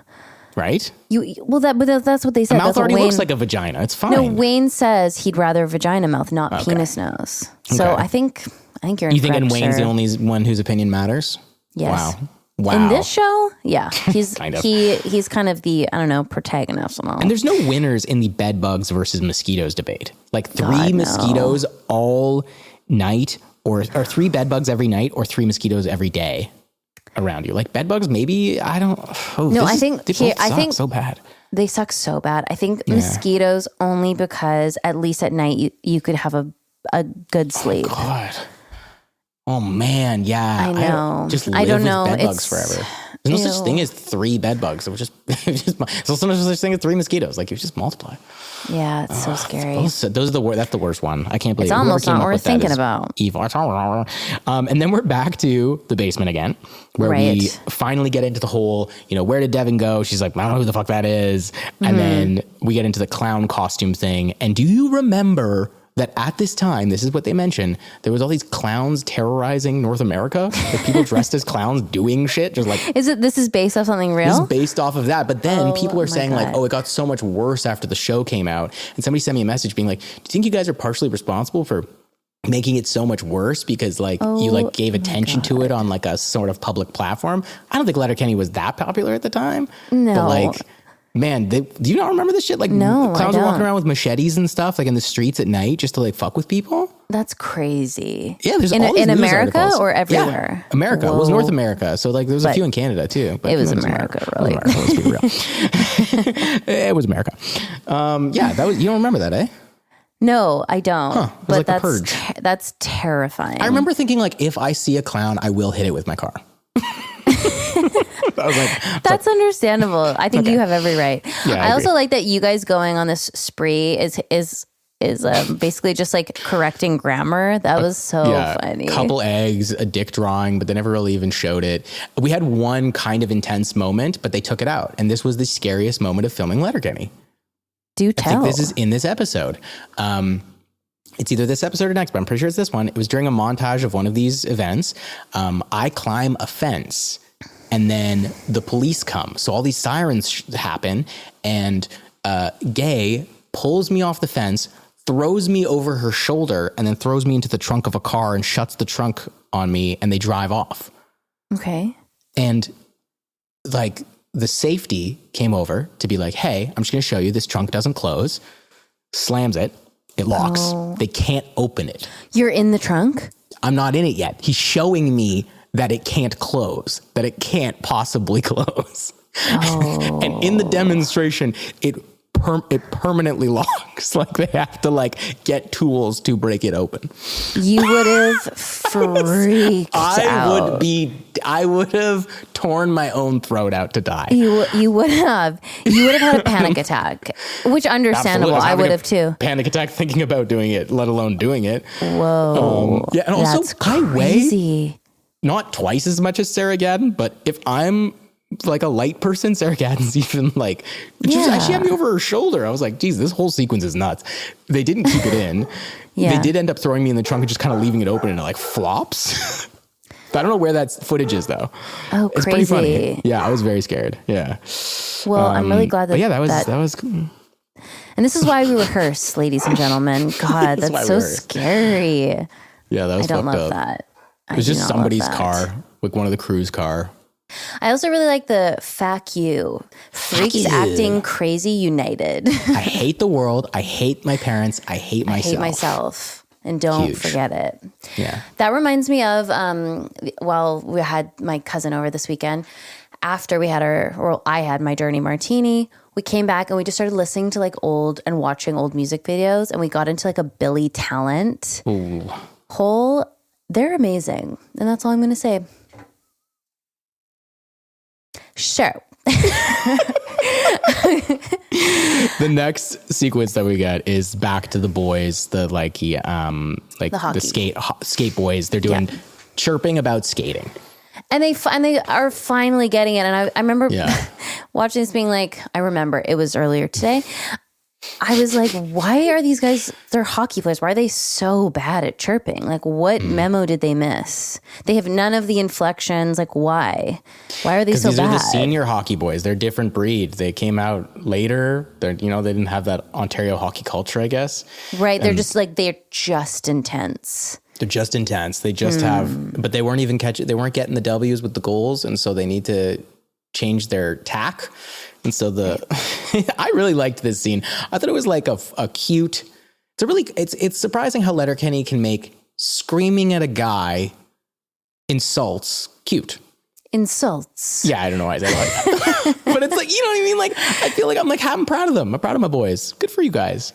Right? But that's what they said. A mouth already looks like a vagina. It's fine. No, Wayne says he'd rather vagina mouth, not penis nose. So I think you're incorrect. You think Wayne's the only one whose opinion matters? Yes. Wow. In this show, yeah, he's kind of. he's kind of the protagonist and all. And there's no winners in the bed bugs versus mosquitoes debate. Like three mosquitoes all night, or 3 bed bugs every night, or 3 mosquitoes every day around you. Like bed bugs, maybe I don't. Oh, no, I think so bad. They suck so bad. I think mosquitoes only because at least at night you could have a good sleep. Oh, God. Oh man, yeah. I know. I don't know. Bed bugs forever. There's no such thing as 3 bed bugs. It was just so there's no such thing as 3 mosquitoes. Like you just multiply. Yeah, it's so scary. Those are that's the worst one. I can't believe it's almost not worth thinking about. Evil. And then we're back to the basement again, where we finally get into the whole, where did Devin go? She's like, I don't know who the fuck that is. And then we get into the clown costume thing. And do you remember that at this time, this is what they mentioned, there was all these clowns terrorizing North America, like people dressed as clowns doing shit. Just like, this is based off something real? This is based off of that. But then people are saying like, it got so much worse after the show came out. And somebody sent me a message being like, do you think you guys are partially responsible for making it so much worse because you gave attention to it on like a sort of public platform? I don't think Letterkenny was that popular at the time. No. But man, do you not remember this shit? Like, no, clowns were walking around with machetes and stuff, like in the streets at night, just to like fuck with people. That's crazy. Yeah, there's all these in news America articles. or everywhere. Yeah, America. Whoa. It was North America, so like there was a few in Canada too. But it was America, really. Let's be real. It was America. That was. You don't remember that, eh? No, I don't. Huh. It was like the Purge. That's terrifying. I remember thinking like, if I see a clown, I will hit it with my car. I was like, that's understandable. I think you have every right. Yeah, I also like that you guys going on this spree is basically just like correcting grammar. That was so funny. Couple eggs, a dick drawing, but they never really even showed it. We had one kind of intense moment, but they took it out. And this was the scariest moment of filming Letterkenny. Do tell. I think this is in this episode. It's either this episode or next, but I'm pretty sure it's this one. It was during a montage of one of these events. I climb a fence and then the police come. So all these sirens happen and Gay pulls me off the fence, throws me over her shoulder, and then throws me into the trunk of a car and shuts the trunk on me, and they drive off. Okay. And like the safety came over to be like, hey, I'm just going to show you this trunk doesn't close. Slams it. It locks. Oh. They can't open it. You're in the trunk? I'm not in it yet. He's showing me that it can't close, that it can't possibly close. Oh. And in the demonstration, it permanently locks. Like they have to like get tools to break it open. You would have freaked out. I would have torn my own throat out to die. You would have had a panic attack, which understandable. I would have too. Panic attack thinking about doing it, let alone doing it. Whoa. And also that's crazy. I weigh not twice as much as Sarah Gadden, but if I'm like a light person, Sarah Gadden's even like, she had me over her shoulder. I was like, geez, this whole sequence is nuts. They didn't keep it in. They did end up throwing me in the trunk and just kind of leaving it open and it like flops. I don't know where that footage is though. Oh, it's crazy. Pretty funny. Yeah, I was very scared. Yeah. Well, I'm really glad that. Yeah, that was. And this is why we rehearse, ladies and gentlemen. God, that's so scary. Yeah, that was. I don't fucked love up. that. It was just somebody's car, like one of the crew's car. I I also really like the fuck you. Freaks acting crazy united. I hate the world. I hate my parents. I hate myself. I hate myself. And don't forget it. Yeah. That reminds me of, well, we had my cousin over this weekend. After we had I had my Dirty Martini, we came back and we just started listening to like old and watching old music videos. And we got into like a Billy Talent hole. They're amazing. And that's all I'm going to say. Sure. The next sequence that we get is back to the boys, the skate boys. They're doing chirping about skating. And they are finally getting it. And I remember watching this being like, I remember it was earlier today. I was like, why are these guys, they're hockey players. Why are they so bad at chirping? Like what memo did they miss? They have none of the inflections. Like why? Why are they so bad? These are the senior hockey boys. They're a different breed. They came out later. They didn't have that Ontario hockey culture, I guess. Right. They're just intense. They're just intense. They just have, but they weren't even they weren't getting the W's with the goals. And so they need to change their tack. And so I really liked this scene. I thought it was like a cute, it's surprising how Letterkenny can make screaming at a guy insults cute. Insults. Yeah, I don't know why I said it like that. But it's like, you know what I mean? Like, I feel like I'm proud of them. I'm proud of my boys. Good for you guys.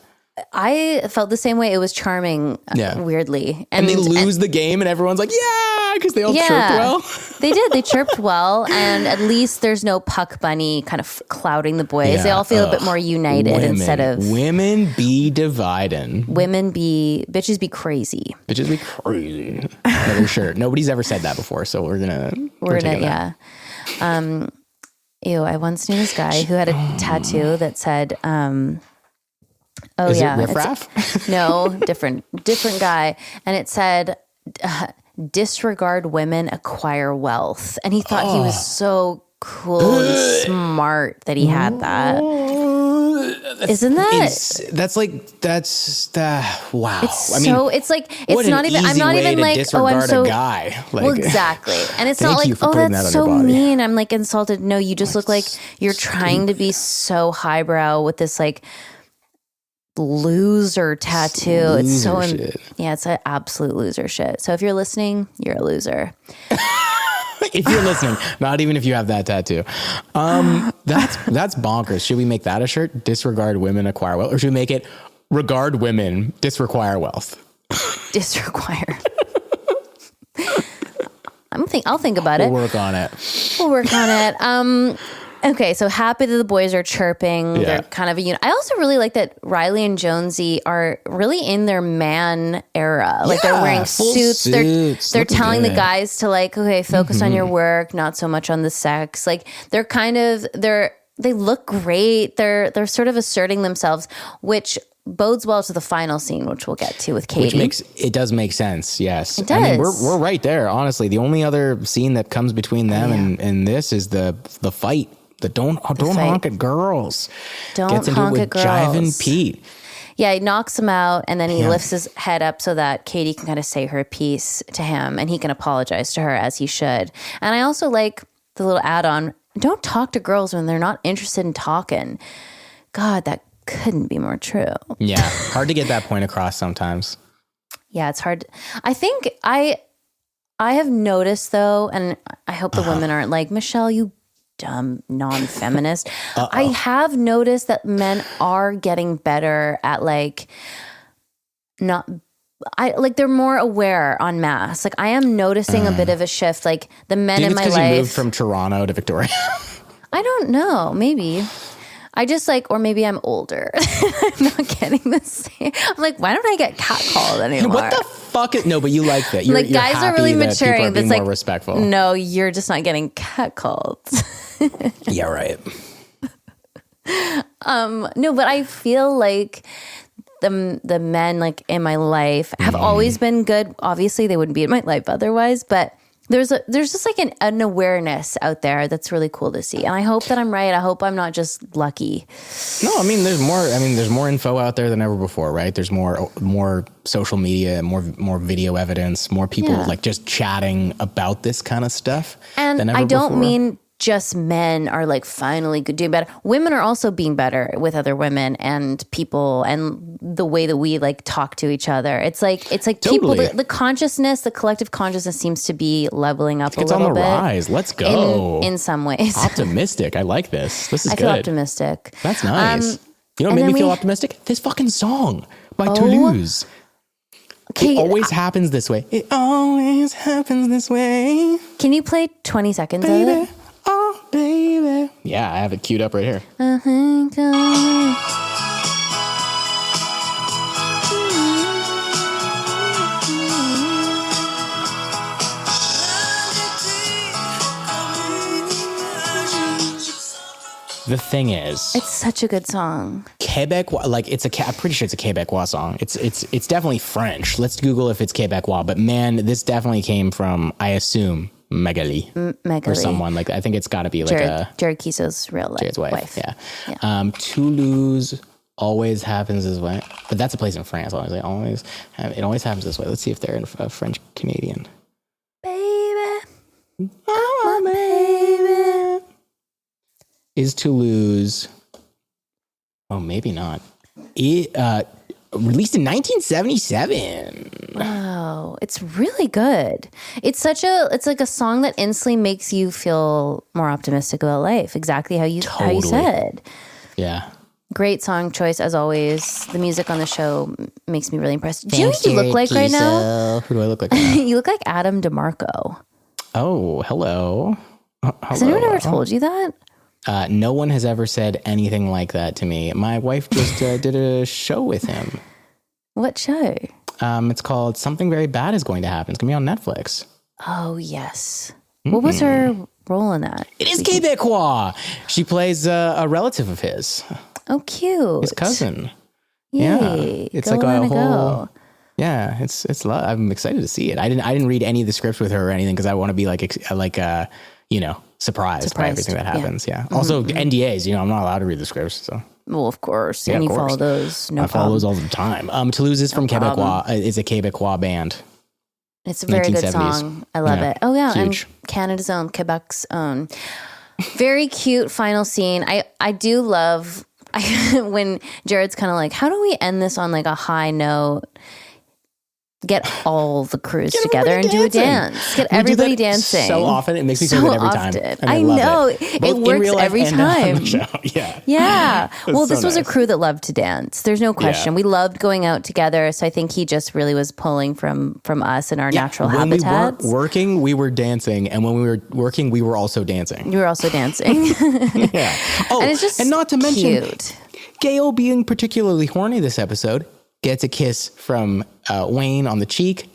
I felt the same way. It was charming, weirdly. And they lose the game and everyone's like, yeah, because they all chirped well. They did. They chirped well. And at least there's no puck bunny kind of clouding the boys. Yeah. They all feel a bit more united instead of... Women be dividing. Bitches be crazy. Bitches be crazy. No, sure. Nobody's ever said that before. So we're going to, I once knew this guy who had a tattoo that said... Is it Riff Raff? No, different guy. And it said, disregard women, acquire wealth. And he thought he was so cool and smart that he had that. Isn't that? Wow. It's not even, I'm not even like, oh, I'm so, a guy. Like, well, exactly. And it's not like, oh, that's so mean. I'm like insulted. No, you just look like you're trying to be so highbrow with this like, loser tattoo. It's so it's an absolute loser shit. So if you're listening, you're a loser. If you're listening, not even if you have that tattoo. That's bonkers. Should we make that a shirt? Disregard women, acquire wealth, or should we make it regard women, disrequire wealth? Disrequire. I'll think about it. We'll work on it. Okay, so happy that the boys are chirping. Yeah. They're kind of a unit. I also really like that Riley and Jonesy are really in their man era. Like they're wearing suits. They're telling the guys to like, okay, focus on your work, not so much on the sex. Like they're kind of they look great. They're sort of asserting themselves, which bodes well to the final scene, which we'll get to with Katy. It does make sense. Yes, it does. I mean, we're right there. Honestly, the only other scene that comes between them and this is the fight. Don't honk at girls. Gets into honk it with at girls. Jiving Pete. Yeah, he knocks him out, and then he lifts his head up so that Katy can kind of say her piece to him, and he can apologize to her as he should. And I also like the little add-on, don't talk to girls when they're not interested in talking. God, that couldn't be more true. Yeah, hard to get that point across sometimes. Yeah, it's hard. I think I have noticed, though, and I hope the women aren't like, Michelle, you dumb non-feminist. I have noticed that men are getting better at they're more aware en masse. Like I am noticing a bit of a shift. Like the men in my life. You moved from Toronto to Victoria? I don't know. Maybe. I just or maybe I'm older. I'm not getting the same. I'm like, why don't I get catcalled anymore? What the fuck? No, but you like that. You're guys are really maturing. Are being more respectful. No, you're just not getting catcalled. Yeah, right. No, but I feel like the men in my life have always been good. Obviously, they wouldn't be in my life otherwise, but there's just an awareness out there that's really cool to see. And I hope that I'm right. I hope I'm not just lucky. No, I mean, there's more info out there than ever before, right? There's more social media, more video evidence, more people just chatting about this kind of stuff. And I don't mean just men are like finally doing better. Women are also being better with other women and people and the way that we like talk to each other. It's like Totally. people, the consciousness, the collective consciousness seems to be leveling up a It's little on the bit. rise. Let's go. In some ways. Optimistic. I like this. This is I good. feel optimistic. That's nice. You know what and made me then feel we- optimistic? This fucking song by Toulouse. Okay, It always happens this way. It always happens this way. can you play 20 seconds of Baby. it? Oh, baby. Yeah, I have it queued up right here. The thing is, It's such a good song. Quebecois, like I'm pretty sure it's a Quebecois song. It's definitely French. Let's Google if it's Quebecois. But man, this definitely came from, I assume, Magali or someone. Like I think it's got to be like Jared Kiso's real life. Jared's wife. Yeah. Toulouse always happens this way, but that's a place in France. It always happens this way. Let's see if they're a French Canadian. Baby, Oh, baby. Is Toulouse? Oh, maybe not. It released in 1977. wow, it's really good. It's like a song that instantly makes you feel more optimistic about life. Exactly how you said. Yeah. Great song choice as always. The music on the show makes me really impressed. Do you know what you look like right now? Who do I look like now? You look like Adam DeMarco. Oh, hello. Has anyone ever told you that? No one has ever said anything like that to me. My wife just did a show with him. What show? It's called Something Very Bad Is Going to Happen. It's going to be on Netflix. Oh, yes. What was her role in that? It is Quebecois. She plays a relative of his. Oh, cute. His cousin. Yay. Yeah. It's Go like a Lana, whole... go. Yeah, it's. I'm excited to see it. I didn't read any of the scripts with her or anything because I want to be surprised by everything that happens. Yeah. Also NDAs. I'm not allowed to read the scripts. So. Well, of course. Yeah, and of you course. follow those. No I follow problem. those all the time. Toulouse is from Quebecois. It's a Quebecois band. It's a very good 1970s. song. I love Yeah, it. Oh, yeah. huge. And Canada's own, Quebec's own. Very cute final scene. I do love when Jared's kind of like, how do we end this on like a high note? Get all the crews together and do a dance. Get everybody dancing. So often. It makes me feel it every time. And I love know. It, It works every time. On the show. Yeah. Yeah. Well, this so was a nice. crew that loved to dance. There's no question. Yeah. We loved going out together. So I think he just really was pulling from us and our natural when habitats. we weren't working, we were dancing. And when we were working, we were also dancing. You were also dancing. Yeah. Oh, And it's just not to mention, cute. Gail being particularly horny this episode gets a kiss from Wayne on the cheek.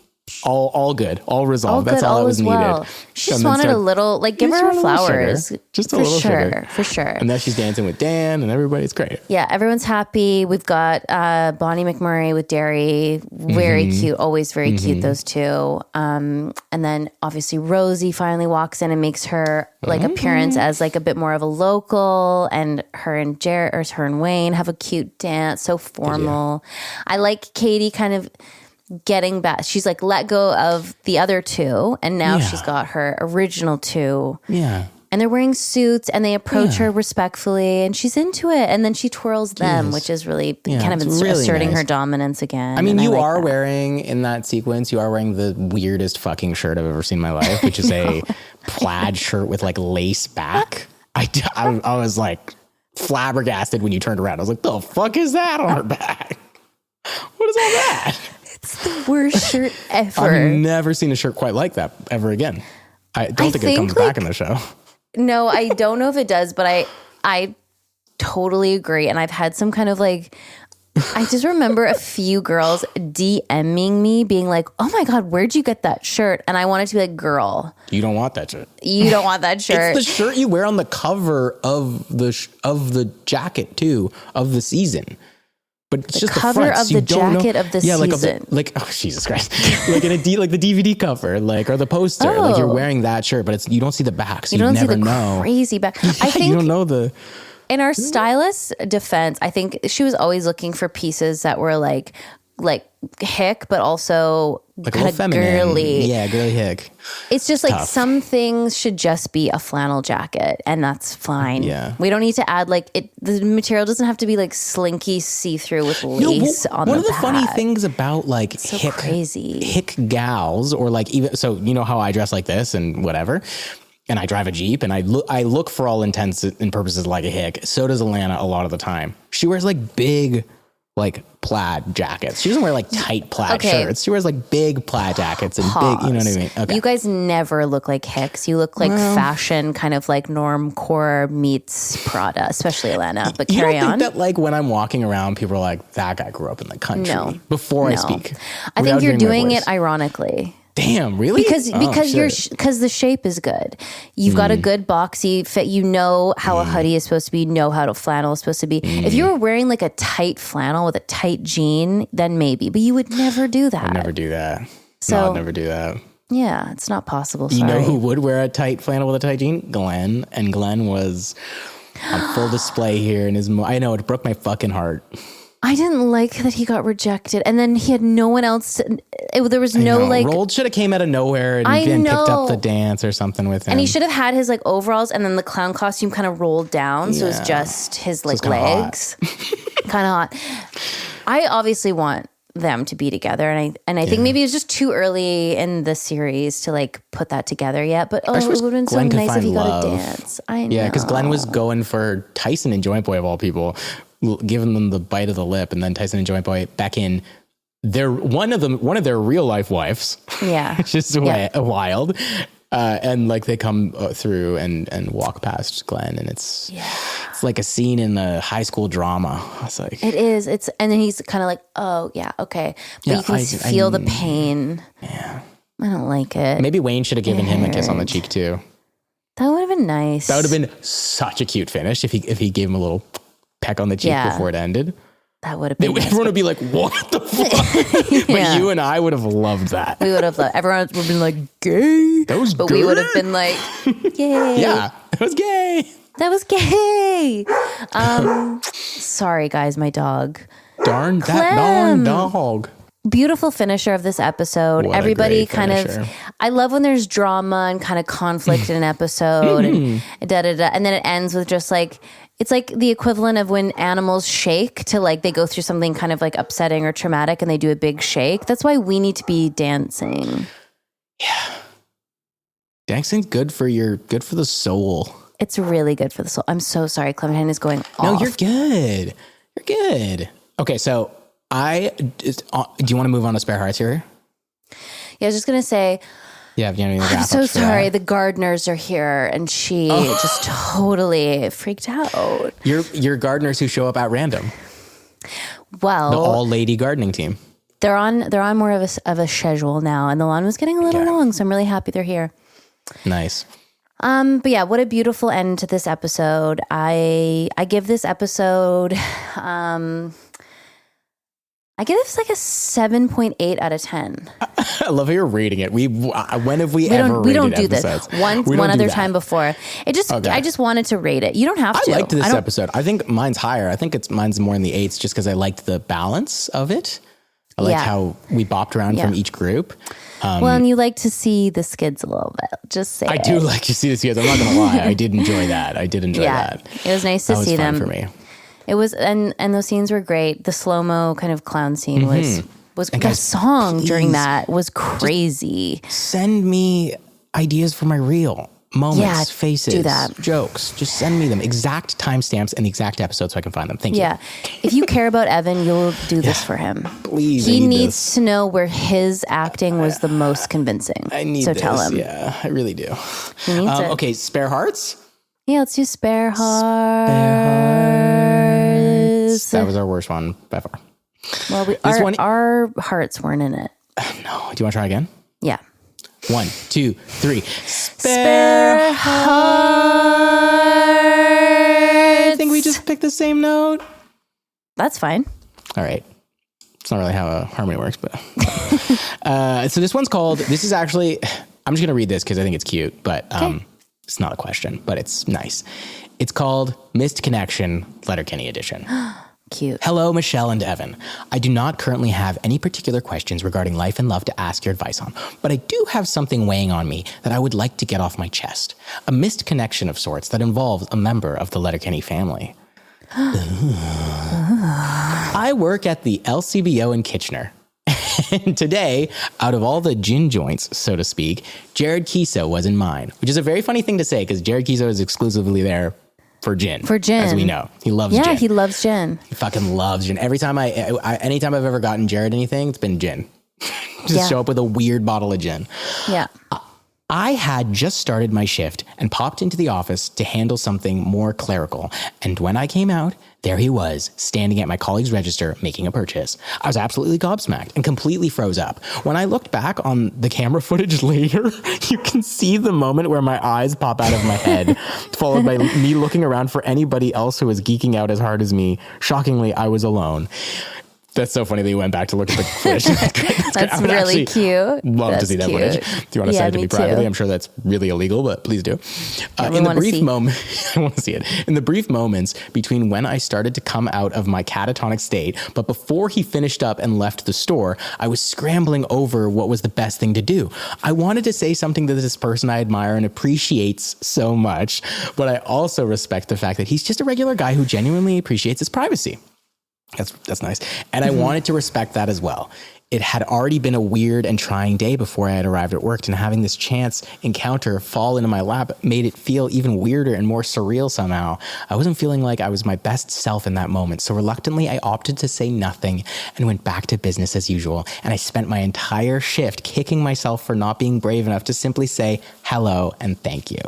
All good, all resolved. That's all that was needed. She just wanted a little, like, give her flowers. Just a little sugar. For sure. And then she's dancing with Dan and everybody's great. Yeah, everyone's happy. We've got Bonnie McMurray with Derry. Very cute. Always very cute, those two. And then obviously Rosie finally walks in and makes her like appearance as like a bit more of a local, and her and Wayne have a cute dance. So formal. I like Katy kind of getting back. She's like let go of the other two, and now she's got her original two. Yeah. And they're wearing suits, and they approach her respectfully, and she's into it. And then she twirls them, which is really kind of it's really asserting nice. her dominance again. I mean, and you like are that. wearing in that sequence, you are wearing the weirdest fucking shirt I've ever seen in my life, which is a plaid shirt with like lace back. I was like flabbergasted when you turned around. I was like, the fuck is that on her back? What is all that? It's the worst shirt ever. I've never seen a shirt quite like that ever again. I don't think it comes back in the show. No, I don't know if it does, but I totally agree. And I've had some kind of like, I just remember a few girls DMing me being like, oh my God, where'd you get that shirt? And I wanted to be like, girl, You don't want that shirt. you don't want that shirt. It's the shirt you wear on the cover of the jacket too of the season. But it's just cover the front, of so you the don't know- jacket of the season. Like oh Jesus Christ, like in like the DVD cover, like or the poster, like you're wearing that shirt, but you don't see the back, so you don't never see the know. crazy back. I think You don't know the. in our stylist's defense, I think she was always looking for pieces that were like hick, but also like a little feminine, girly hick. It's just like some things should just be a flannel jacket, and that's fine. Yeah, we don't need to add like it. The material doesn't have to be like slinky see through with lace on the One of the pad. funny things about like hick gals, or like even so, you know how I dress like this and whatever. And I drive a Jeep, and I look for all intents and purposes like a hick. So does Alana a lot of the time. She wears like big, like plaid jackets. She doesn't wear like tight plaid shirts. She wears like big plaid jackets and big, you know what I mean? Okay. You guys never look like hicks. You look like fashion, kind of like normcore meets Prada, especially Alana. But carry on. You don't think that like when I'm walking around, people are like, that guy grew up in the country? No. Before I speak. I think you're doing it ironically. Damn, really? Because the shape is good. You've got a good boxy fit. You know how a hoodie is supposed to be. You know how a flannel is supposed to be. If you were wearing like a tight flannel with a tight jean, then maybe. But you would never do that. I'd never do that. I'd never do that. Yeah, it's not possible. Sorry. You know who would wear a tight flannel with a tight jean? Glen. And Glen was on full display here in his. I know, it broke my fucking heart. I didn't like that he got rejected, and then he had no one else. There was no like. Rold should have came out of nowhere and picked up the dance or something with him. And he should have had his like overalls, and then the clown costume kind of rolled down, so it was just his like legs. Kind of hot. I obviously want them to be together, and I think maybe it was just too early in the series to like put that together yet. But it would have been so nice if he got a dance. I know. Yeah, because Glenn was going for Tyson and Joint Boy of all people, giving them the bite of the lip, and then Tyson and Joint Boy back in. They're one of their real life wives. Yeah, which is wild. And like they come through and walk past Glenn, and it's like a scene in a high school drama. It's like it is. And then he's kind of like, oh yeah, okay, but you can feel the pain. Yeah, I don't like it. Maybe Wayne should have given him a kiss on the cheek too. That would have been nice. That would have been such a cute finish if he gave him a little peck on the cheek before it ended. That would have been nice. Everyone would be like, what the fuck? But you and I would have loved that. We would have loved. Everyone would have been like, gay. That was But good. we would have been like, yay. Yeah, that was gay. That was gay. Sorry, guys, my dog. Darn dog. Beautiful finisher of this episode. What everybody kind of, I love when there's drama and kind of conflict in an episode and and then it ends with just like, it's like the equivalent of when animals shake to like, they go through something kind of like upsetting or traumatic and they do a big shake. That's why we need to be dancing. Yeah. Dancing's good for the soul. It's really good for the soul. I'm so sorry. Clementine is going off. No, you're good. You're good. Okay. So do you want to move on to Spare Hearts here? Yeah. I was just going to say, I'm so sorry. The gardeners are here, and she just totally freaked out. Your gardeners who show up at random. Well, the all-lady gardening team. They're on more of a schedule now, and the lawn was getting a little long, so I'm really happy they're here. Nice. But yeah, what a beautiful end to this episode. I give this episode, I give this like a 7.8 out of 10. I love how you're rating it. When have we ever rated episodes? We don't do this. One other time before. I just wanted to rate it. You don't have to. I liked this episode. I think mine's higher. I think mine's more in the 8s just because I liked the balance of it. I liked how we bopped around from each group. And you like to see the skids a little bit. Just say I do like to see the skids. I'm not going to lie. I did enjoy that. that. It was nice to see them. That was fun for me. It was, and those scenes were great. The slow-mo kind of clown scene was the song during that was crazy. Send me ideas for my reel. Moments, faces, do that. Jokes. Just send me them. Exact timestamps and the exact episode so I can find them. Thank you. Yeah. If you care about Evan, you'll do this for him. Please. He needs to know where his acting was the most convincing. I need so this. Tell him. Yeah, I really do. He needs it. Okay, Spare Hearts? Yeah, let's do Spare Hearts. That was our worst one by far. Well, our hearts weren't in it. No. Do you want to try again? Yeah. 1, 2, 3. Spare Hearts. I think we just picked the same note. That's fine. All right. It's not really how a harmony works, but. So this one's called, this is actually, I'm just going to read this because I think it's cute, but it's not a question, but it's nice. It's called Missed Connection, Letterkenny Edition. Cute. Hello, Michelle and Evan. I do not currently have any particular questions regarding life and love to ask your advice on, but I do have something weighing on me that I would like to get off my chest. A missed connection of sorts that involves a member of the Letterkenny family. I work at the LCBO in Kitchener. And today, out of all the gin joints, so to speak, Jared Kiso was in mine, which is a very funny thing to say because Jared Kiso is exclusively there for gin. For gin. As we know. He loves gin. Yeah, he loves gin. He fucking loves gin. Every time anytime I've ever gotten Jared anything, it's been gin. Just show up with a weird bottle of gin. Yeah. I had just started my shift and popped into the office to handle something more clerical. And when I came out, there he was, standing at my colleague's register, making a purchase. I was absolutely gobsmacked and completely froze up. When I looked back on the camera footage later, you can see the moment where my eyes pop out of my head, followed by me looking around for anybody else who was geeking out as hard as me. Shockingly, I was alone. That's so funny that you went back to look at the footage. That's really cute. Love to see that footage. Do you want to send it to me privately? I'm sure that's really illegal, but please do. In the brief moment, I want to see it. In the brief moments between when I started to come out of my catatonic state, but before he finished up and left the store, I was scrambling over what was the best thing to do. I wanted to say something to this person I admire and appreciates so much, but I also respect the fact that he's just a regular guy who genuinely appreciates his privacy. That's nice. And I wanted to respect that as well. It had already been a weird and trying day before I had arrived at work, and having this chance encounter fall into my lap made it feel even weirder and more surreal somehow. I wasn't feeling like I was my best self in that moment, so reluctantly I opted to say nothing and went back to business as usual. And I spent my entire shift kicking myself for not being brave enough to simply say hello and thank you.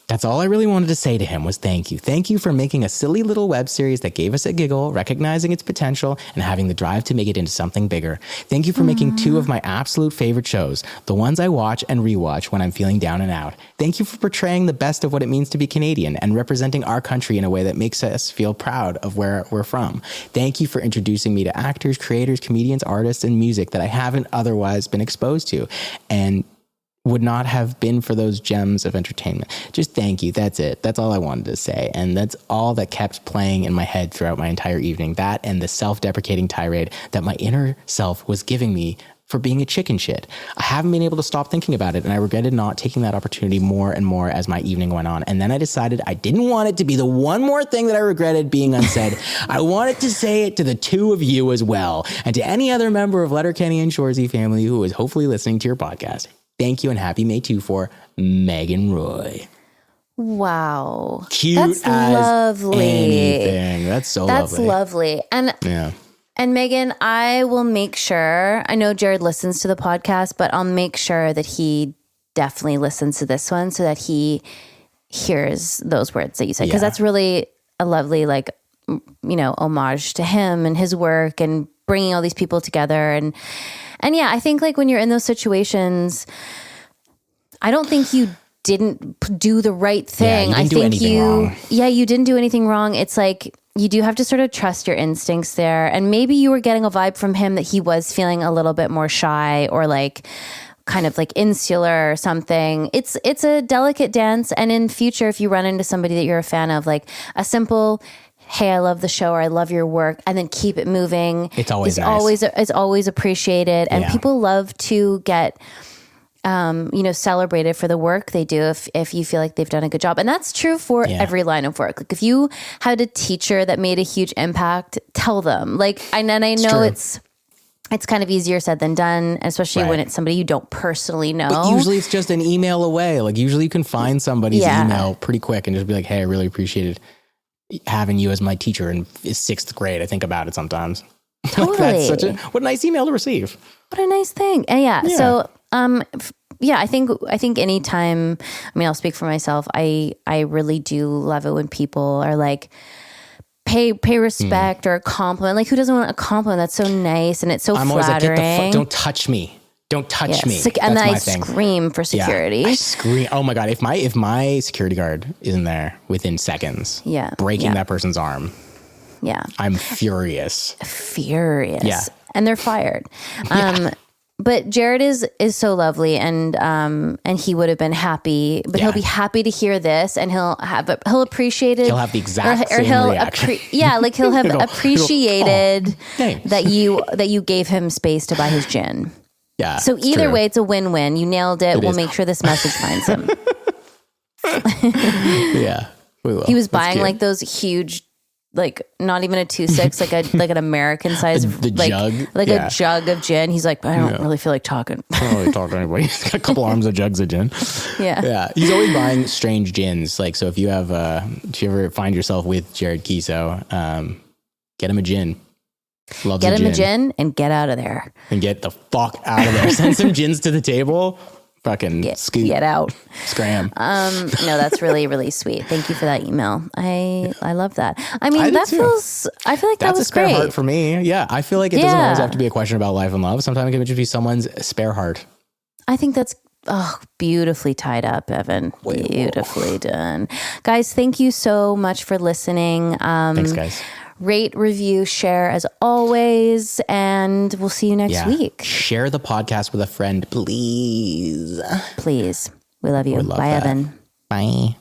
That's all I really wanted to say to him was thank you. Thank you for making a silly little web series that gave us a giggle, recognizing its potential, and having the drive to make it into something bigger. Thank you for making two of my absolute favorite shows, the ones I watch and rewatch when I'm feeling down and out. Thank you for portraying the best of what it means to be Canadian and representing our country in a way that makes us feel proud of where we're from. Thank you for introducing me to actors, creators, comedians, artists, and music that I haven't otherwise been exposed to and would not have been for those gems of entertainment. Just thank you. That's it. That's all I wanted to say. And that's all that kept playing in my head throughout my entire evening. That and the self-deprecating tirade that my inner self was giving me for being a chicken shit. I haven't been able to stop thinking about it, and I regretted not taking that opportunity more and more as my evening went on. And then I decided I didn't want it to be the one more thing that I regretted being unsaid. I wanted to say it to the two of you as well, and to any other member of Letterkenny and Shoresy family who is hopefully listening to your podcast. Thank you and happy May 2 for Megan Roy. Wow. Cute That's as lovely. Anything. That's lovely. And Megan, I will make sure, I know Jared listens to the podcast, but I'll make sure that he definitely listens to this one so that he hears those words that you said. Because that's really a lovely, homage to him and his work and bringing all these people together. And yeah, I think when you're in those situations, I don't think you didn't do the right thing. Yeah, you didn't do anything wrong. Yeah, you didn't do anything wrong. It's you do have to sort of trust your instincts there. And maybe you were getting a vibe from him that he was feeling a little bit more shy or kind of insular or something. It's a delicate dance. And in future, if you run into somebody that you're a fan of, a simple, hey, I love the show or I love your work, and then keep it moving. It's always nice. It's always appreciated. And people love to get, celebrated for the work they do if you feel like they've done a good job. And that's true for every line of work. If you had a teacher that made a huge impact, tell them. I know it's kind of easier said than done, especially when it's somebody you don't personally know. But usually it's just an email away. Usually you can find somebody's email pretty quick and just be like, hey, I really appreciated having you as my teacher in 6th grade. I think about it sometimes. Totally. That's what a nice email to receive. What a nice thing. And so, I think anytime, I'll speak for myself. I really do love it when people are pay respect or a compliment. Who doesn't want a compliment? That's so nice. And it's so flattering. Always don't touch me. Don't touch me. And then I scream for security. Yeah, I scream. Oh my God. If my security guard isn't there within seconds, breaking that person's arm. Yeah. I'm furious. Yeah. And they're fired. But Jared is so lovely, and he would have been happy, but he'll be happy to hear this, and he'll appreciate it. He'll have the exact same reaction. Like he'll have appreciated that you gave him space to buy his gin. Yeah. So either way, it's a win-win. You nailed it. We'll make sure this message finds him. Yeah, we will. He was buying like those huge, like not even a 2.6, like an American size, jug, a jug of gin. He's like, I don't really feel like talking. I don't really talk to anybody. He's got a couple arms of jugs of gin. Yeah. He's always buying strange gins. Like, so if you ever find yourself with Jared Kiso, get him a gin. Get him a gin and get out of there. And get the fuck out of there. Send some gins to the table. Fucking scoot. Get out. Scram. No, that's really, really sweet. Thank you for that email. I love that. I mean, I feel like that was spare great. Heart for me. Yeah. I feel like it doesn't always have to be a question about life and love. Sometimes it can just be someone's spare heart. I think that's beautifully tied up, Evan. Beautifully done. Guys, thank you so much for listening. Thanks, guys. Rate, review, share as always, and we'll see you next week. Share the podcast with a friend, please. Please. We love you. Bye, Evan. Bye.